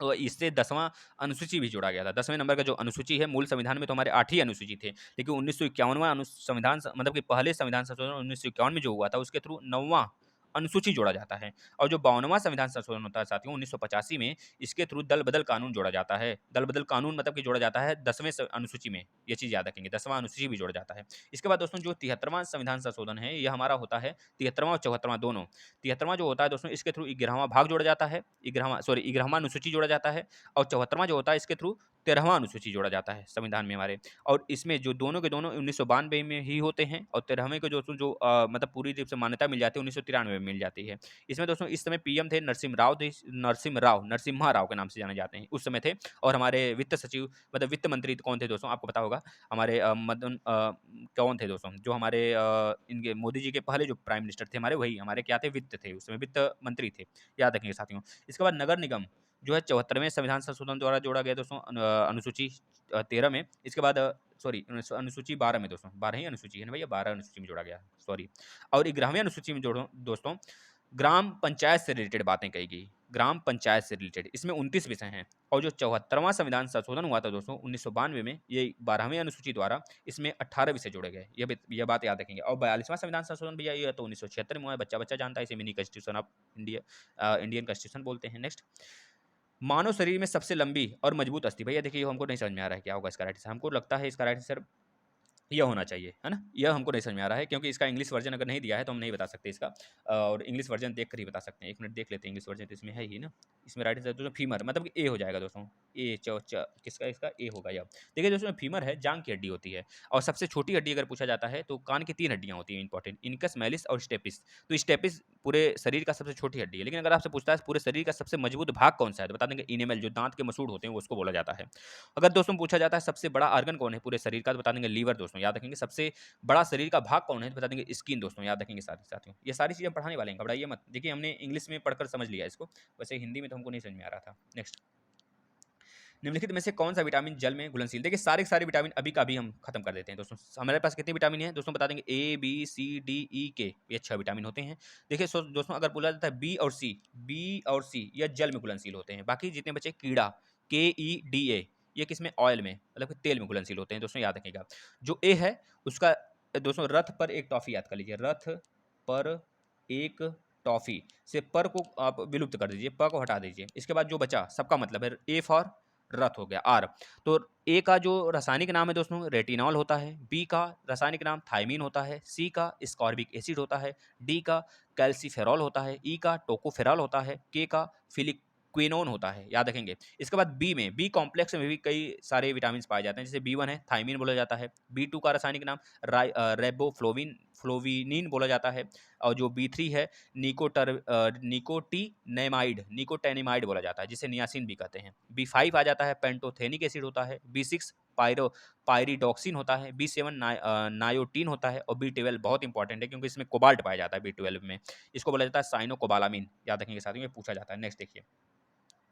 और इससे 10वां अनुसूची भी जोड़ा गया था। 10वें नंबर का जो अनुसूची है, मूल संविधान में तो हमारे 8 ही अनुसूची थे, लेकिन 1951वां संविधान मतलब कि पहले संविधान संशोधन 1951 में जो हुआ था, उसके थ्रू 9वां अनुसूची जोड़ा जाता है। और जो 52वां संविधान संशोधन होता है साथियों 1985 में, इसके थ्रू दल बदल कानून जोड़ा जाता है। दल बदल कानून मतलब कि जोड़ा जाता है 10वें अनुसूची में, ये चीज़ याद रखेंगे, 10वां अनुसूची भी जोड़ा जाता है। इसके बाद दोस्तों जो 73वां संविधान संशोधन है, यह हमारा होता है 73वां और 74वां दोनों। 73वां जो होता है दोस्तों, इसके थ्रू 11वां भाग जोड़ा जाता है, 11वां अनुसूची जोड़ा जाता है। और 74वां जो होता है, इसके थ्रू 13वां अनुसूची जोड़ा जाता है संविधान में हमारे। और इसमें जो दोनों के दोनों 1992 में ही होते हैं, और 13वें को जो मतलब पूरी रूप से मान्यता मिल जाती है 1993 में मिल जाती है। इसमें दोस्तों इस समय पीएम थे नरसिम्हा राव के नाम से जाने जाते हैं, उस समय थे। और हमारे वित्त सचिव मतलब वित्त मंत्री कौन थे दोस्तों? आपको पता होगा, हमारे कौन थे दोस्तों? जो हमारे इनके मोदी जी के पहले जो प्राइम मिनिस्टर थे हमारे, वही हमारे क्या थे? वित्त थे, उस समय वित्त मंत्री थे, याद रखेंगे साथियों। इसके बाद नगर निगम जो है 74वें संविधान संशोधन द्वारा जोड़ा गया दोस्तों, अनुसूची 13 में। इसके बाद सॉरी अनुसूची 12 में दोस्तों, 12 ही अनुसूची है ना भैया, 12 अनुसूची में जोड़ा गया, सॉरी। और 11वीं अनुसूची में जोड़ो दोस्तों, ग्राम पंचायत से रिलेटेड बातें कही गई, ग्राम पंचायत से रिलेटेड, इसमें 29 विषय हैं। और जो 74वां संविधान संशोधन हुआ था दोस्तों 1992 में, ये 12वीं अनुसूची द्वारा इसमें 18 विषय जोड़े गए, यह बात याद रखेंगे। और 42वां संविधान संशोधन भैया ये तो 1976 में हुआ है, बच्चा बच्चा जानता है, इसे mini constitution of India, Indian constitution बोलते हैं। नेक्स्ट, मानव शरीर में सबसे लंबी और मजबूत अस्थि, भैया देखिए हमको नहीं समझ में आ रहा है क्या होगा इसका राइट आंसर। हमको लगता है इसका राइट आंसर यह होना चाहिए, है ना, यह हमको नहीं समझ में आ रहा है, क्योंकि इसका इंग्लिश वर्जन अगर नहीं दिया है तो हम नहीं बता सकते इसका, और इंग्लिश वर्जन देख कर ही बता सकते हैं। 1 मिनट देख लेते हैं, इंग्लिश वर्जन तो इसमें है ही ना। इसमें राइट आंसर दोस्तों फीमर, मतलब कि ए हो जाएगा दोस्तों, ए किसका इसका ए होगा यह। देखिए दोस्तों, फीमर है, जांग की हड्डी होती है, और सबसे छोटी हड्डी अगर पूछा जाता है तो कान की 3 हड्डियां होती हैं इंपॉर्टेंट, इनकस, मैलिस और स्टेपिस। तो स्टेपिस पूरे शरीर का सबसे छोटी हड्डी है, लेकिन अगर आपसे पूछता है पूरे शरीर का सबसे मजबूत भाग कौन सा है, तो बता देंगे इनेमल, जो दांत के मसूड़ होते हैं उसको बोला जाता है। अगर दोस्तों पूछा जाता है सबसे बड़ा आर्गन कौन है पूरे शरीर का, तो बता देंगे लीवर दोस्तों, याद रखेंगे। सबसे बड़ा शरीर का भाग कौन है, तो बता देंगे स्किन दोस्तों, याद रखेंगे सारे साथियों। ये सारी चीज़ें हम पढ़ाने वाले हैं, घबराइए मत। देखिए हमने इंग्लिश में पढ़कर समझ लिया इसको, वैसे हिंदी में तो हमको नहीं समझ में आ रहा था। नेक्स्ट, निम्नलिखित में से कौन सा विटामिन जल में घुलनशील? देखिए सारे के सारे विटामिन अभी का अभी हम खत्म कर देते हैं दोस्तों। हमारे पास कितने विटामिन हैं दोस्तों? बता देंगे A B C D E के, ये 6 विटामिन होते हैं। देखिए दोस्तों, अगर बोला जाता है बी और सी, यह जल में घुलनशील होते हैं। बाकी जितने बचे कीड़ा, के ई डी ए, ये किसमें, ऑयल में, मतलब कि तेल में घुलनशील होते हैं दोस्तों, याद रखिएगा। जो ए है उसका दोस्तों, रथ पर एक टॉफी याद कर लीजिए, रथ पर एक टॉफी से पर को आप विलुप्त कर दीजिए, प को हटा दीजिए, इसके बाद जो बचा सबका मतलब है, ए फॉर रथ हो गया, आर। तो ए का जो रासायनिक नाम है दोस्तों रेटिनॉल होता है, बी का रासायनिक नाम थायमीन होता है, सी का स्कॉर्बिक एसिड होता है, डी का कैल्सीफेरॉल होता है, ई का टोकोफेरॉल होता है, के का फिलिक्विनोन होता है, याद रखेंगे। इसके बाद बी में, बी कॉम्प्लेक्स में भी कई सारे विटामिन पाए जाते हैं, जैसे बी1 है थायमीन बोला जाता है, बी2 का रासायनिक नाम रेबोफ्लोविनिन बोला जाता है, और जो बी3 है निकोटीनेमाइड बोला जाता है, जिसे नियासिन भी कहते हैं। बी5 आ जाता है पेंटोथेनिक एसिड होता है, बी6 पायरिडॉक्सिन होता है, बी7 नायोटीन होता है, और बी12 बहुत इंपॉर्टेंट है क्योंकि इसमें कोबाल्ट पाया जाता है बी12 में, इसको बोला जाता है साइनोकोबालामिन, याद रखेंगे साथियों, ये पूछा जाता है। नेक्स्ट देखिए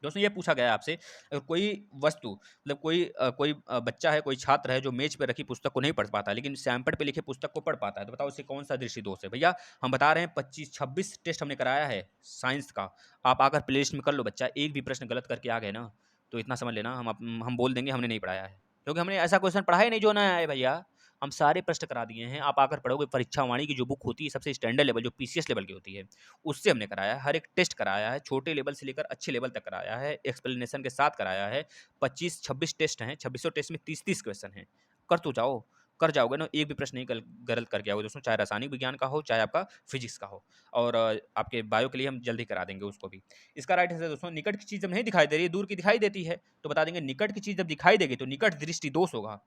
दोस्तों, ये पूछा गया है आपसे, कोई वस्तु मतलब कोई बच्चा है, कोई छात्र है जो मेज पे रखी पुस्तक को नहीं पढ़ पाता लेकिन सैंपट पे लिखे पुस्तक को पढ़ पाता है, तो बताओ इससे कौन सा दृष्टि दोष है। भैया हम बता रहे हैं 25-26 टेस्ट हमने कराया है साइंस का, आप आकर प्ले लिस्ट में कर लो, बच्चा एक भी प्रश्न गलत करके आ गए ना तो इतना समझ लेना हम बोल देंगे हमने नहीं पढ़ाया है, क्योंकि हमने ऐसा क्वेश्चन पढ़ा ही नहीं जो ना आए भैया, हम सारे प्रश्न करा दिए हैं। आप आकर पढ़ोगे, परीक्षा वाणी की जो बुक होती है सबसे स्टैंडर्ड लेवल जो पीसीएस लेवल की होती है उससे हमने कराया है, हर एक टेस्ट कराया है, छोटे लेवल से लेकर अच्छे लेवल तक कराया है, एक्सप्लेनेशन के साथ कराया है। 25-26 टेस्ट हैं, 2600 टेस्ट में 30-30 क्वेश्चन हैं, कर तो जाओ, कर जाओगे ना, एक भी प्रश्न नहीं गलत करके आओगे दोस्तों, चाहे रासायनिक विज्ञान का हो चाहे आपका फिजिक्स का हो, और आपके बायो के लिए हम जल्दी करा देंगे उसको भी। इसका राइट आंसर दोस्तों, निकट की चीज़ जब नहीं दिखाई दे रही है, दूर की दिखाई देती है, तो बता देंगे निकट की चीज़ जब दिखाई देगी तो निकट दृष्टि दोष होगा,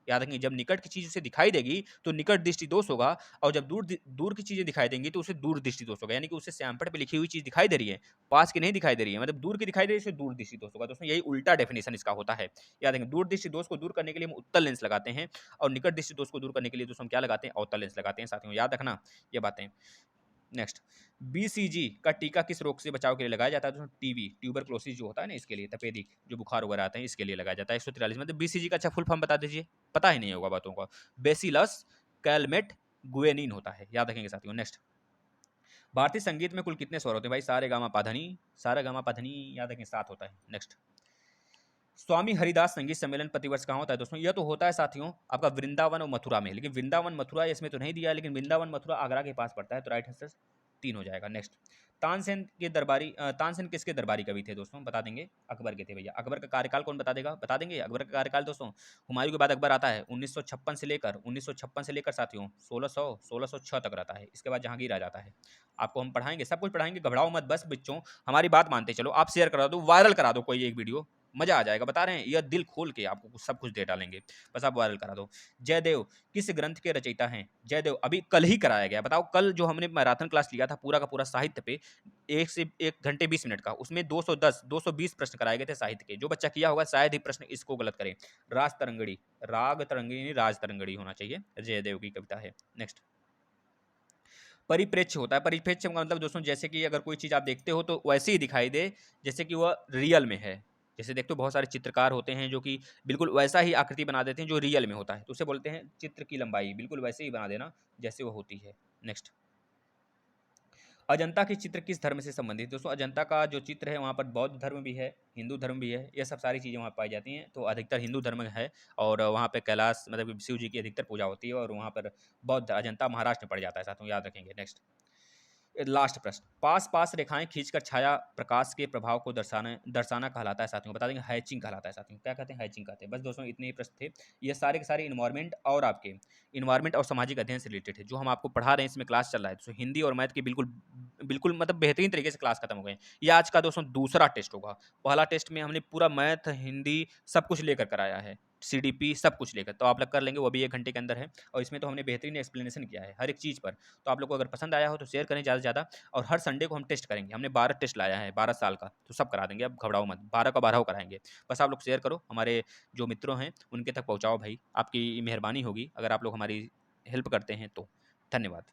याद रखेंगे। जब निकट की चीज़ उसे दिखाई देगी तो निकट दृष्टि दोष होगा, और जब दूर की चीज़ें दिखाई देंगी तो उसे दूर दृष्टि दोष होगा, यानी कि उसे सैंपल पे लिखी हुई चीज़ दिखाई दे रही है, पास की नहीं दिखाई दे रही है, मतलब दूर की दिखाई दे रही है, इसे दूर दृष्टि दोष होगा दोस्तों, यही उल्टा डेफिनेशन इसका होता है, याद रखेंगे। दूर दृष्टि दोष को दूर करने के लिए हम उत्तल लेंस लगाते हैं, और निकट दृष्टि दोष को दूर करने के लिए दोस्तों हम क्या लगाते हैं, अवतल लेंस लगाते हैं साथियों, याद रखना ये बातें। नेक्स्ट, बीसीजी का टीका किस रोग से बचाव के लिए लगाया जाता है दोस्तों, टीबी ट्यूबरक्लोसिस जो होता है ना, इसके लिए, तपेदिक जो बुखार वगैरह आते हैं इसके लिए लगाया जाता है। 143 मतलब बीसीजी का अच्छा फुल फॉर्म बता दीजिए, पता ही नहीं होगा बातों का, बेसिलस कैलमेट गुएनिन होता है, याद रखेंगे साथियों। नेक्स्ट, भारतीय संगीत में कुल कितने स्वर होते हैं भाई, सारे गामा पाधनी, सारा गामा पाधनी, याद रखें 7 होता है। नेक्स्ट, स्वामी हरिदास संगीत सम्मेलन प्रतिवर्ष कहाँ होता है दोस्तों, यह तो होता है साथियों आपका वृंदावन और मथुरा में, लेकिन वृंदावन मथुरा इसमें तो नहीं दिया है, लेकिन वृंदावन मथुरा आगरा के पास पड़ता है, तो राइट आंसर 3 हो जाएगा। नेक्स्ट, तानसेन किसके दरबारी कवि थे दोस्तों, बता देंगे, अकबर के थे भैया। अकबर का कार्यकाल कौन बता देगा, बता देंगे अकबर का कार्यकाल दोस्तों, हुमायूं के बाद अकबर आता है 1956 से लेकर साथियों 1606 तक रहता है, इसके बाद जहांगीर आ जाता है। आपको हम पढ़ाएंगे, सब कुछ पढ़ाएंगे, घबराओ मत, बस बच्चों हमारी बात मानते चलो, आप शेयर करा दो, वायरल करा दो कोई एक वीडियो, मजा आ जाएगा, बता रहे हैं यह दिल खोल के आपको सब कुछ दे डालेंगे, बस आप वायरल करा दो। जयदेव किस ग्रंथ के रचयिता हैं, जयदेव अभी कल ही कराया गया, बताओ कल जो हमने मैराथन क्लास लिया था पूरा का पूरा साहित्य पे 1 घंटे 20 मिनट का, उसमें 220 प्रश्न कराए गए थे साहित्य के, जो बच्चा किया होगा शायद ही प्रश्न इसको गलत करे। राग तरंगिणी राज तरंगड़ी होना चाहिए, जयदेव की कविता है। नेक्स्ट, परिप्रेक्ष्य होता है, परिप्रेक्ष्य का मतलब दोस्तों जैसे कि अगर कोई चीज़ आप देखते हो तो वैसे ही दिखाई दे जैसे कि वह रियल में है, जैसे देखते हो बहुत सारे चित्रकार होते हैं जो कि बिल्कुल वैसा ही आकृति बना देते हैं जो रियल में होता है, तो उसे बोलते हैं चित्र की लंबाई, बिल्कुल वैसे ही बना देना जैसे वो होती है। नेक्स्ट, अजंता के चित्र किस धर्म से संबंधित, दोस्तों अजंता का जो चित्र है वहाँ पर बौद्ध धर्म भी है, हिंदू धर्म भी है, ये सब सारी चीज़ें वहाँ पाई जाती हैं, तो अधिकतर हिंदू धर्म है, और वहाँ पे कैलाश मतलब शिव जी की अधिकतर पूजा होती है, और वहाँ पर बौद्ध अजंता महाराष्ट्र में पड़ जाता है साथियों, याद रखेंगे। नेक्स्ट, लास्ट प्रश्न, पास पास रेखाएं खींचकर छाया प्रकाश के प्रभाव को दर्शाना कहलाता है साथियों, बता देंगे हैचिंग कहलाता है साथियों, क्या कहते हैं, हैचिंग कहते हैं। बस दोस्तों इतने ही प्रश्न थे, ये सारे के सारे इन्वायरमेंट और आपके इन्वायरमेंट और सामाजिक अध्ययन से रिलेटेड है, जो हम आपको पढ़ा रहे हैं, इसमें क्लास चल रहा है, तो हिंदी और मैथ की बिल्कुल बिल्कुल मतलब बेहतरीन तरीके से क्लास खत्म हो गए। ये आज का दोस्तों दूसरा टेस्ट होगा, पहला टेस्ट में हमने पूरा मैथ हिंदी सब कुछ लेकर कराया है, सीडीपी सब कुछ लेकर, तो आप लोग कर लेंगे, वो भी 1 घंटे के अंदर है, और इसमें तो हमने बेहतरीन एक्सप्लेनेशन किया है हर एक चीज़ पर। तो आप लोग को अगर पसंद आया हो तो शेयर करें ज़्यादा से ज़्यादा, और हर संडे को हम टेस्ट करेंगे, हमने 12 टेस्ट लाया है 12 साल का, तो सब करा देंगे, अब घबराओ मत, 12 का 12 कराएंगे। बस आप लोग शेयर करो, हमारे जो मित्रों हैं उनके तक पहुँचाओ भाई, आपकी मेहरबानी होगी अगर आप लोग हमारी हेल्प करते हैं तो। धन्यवाद।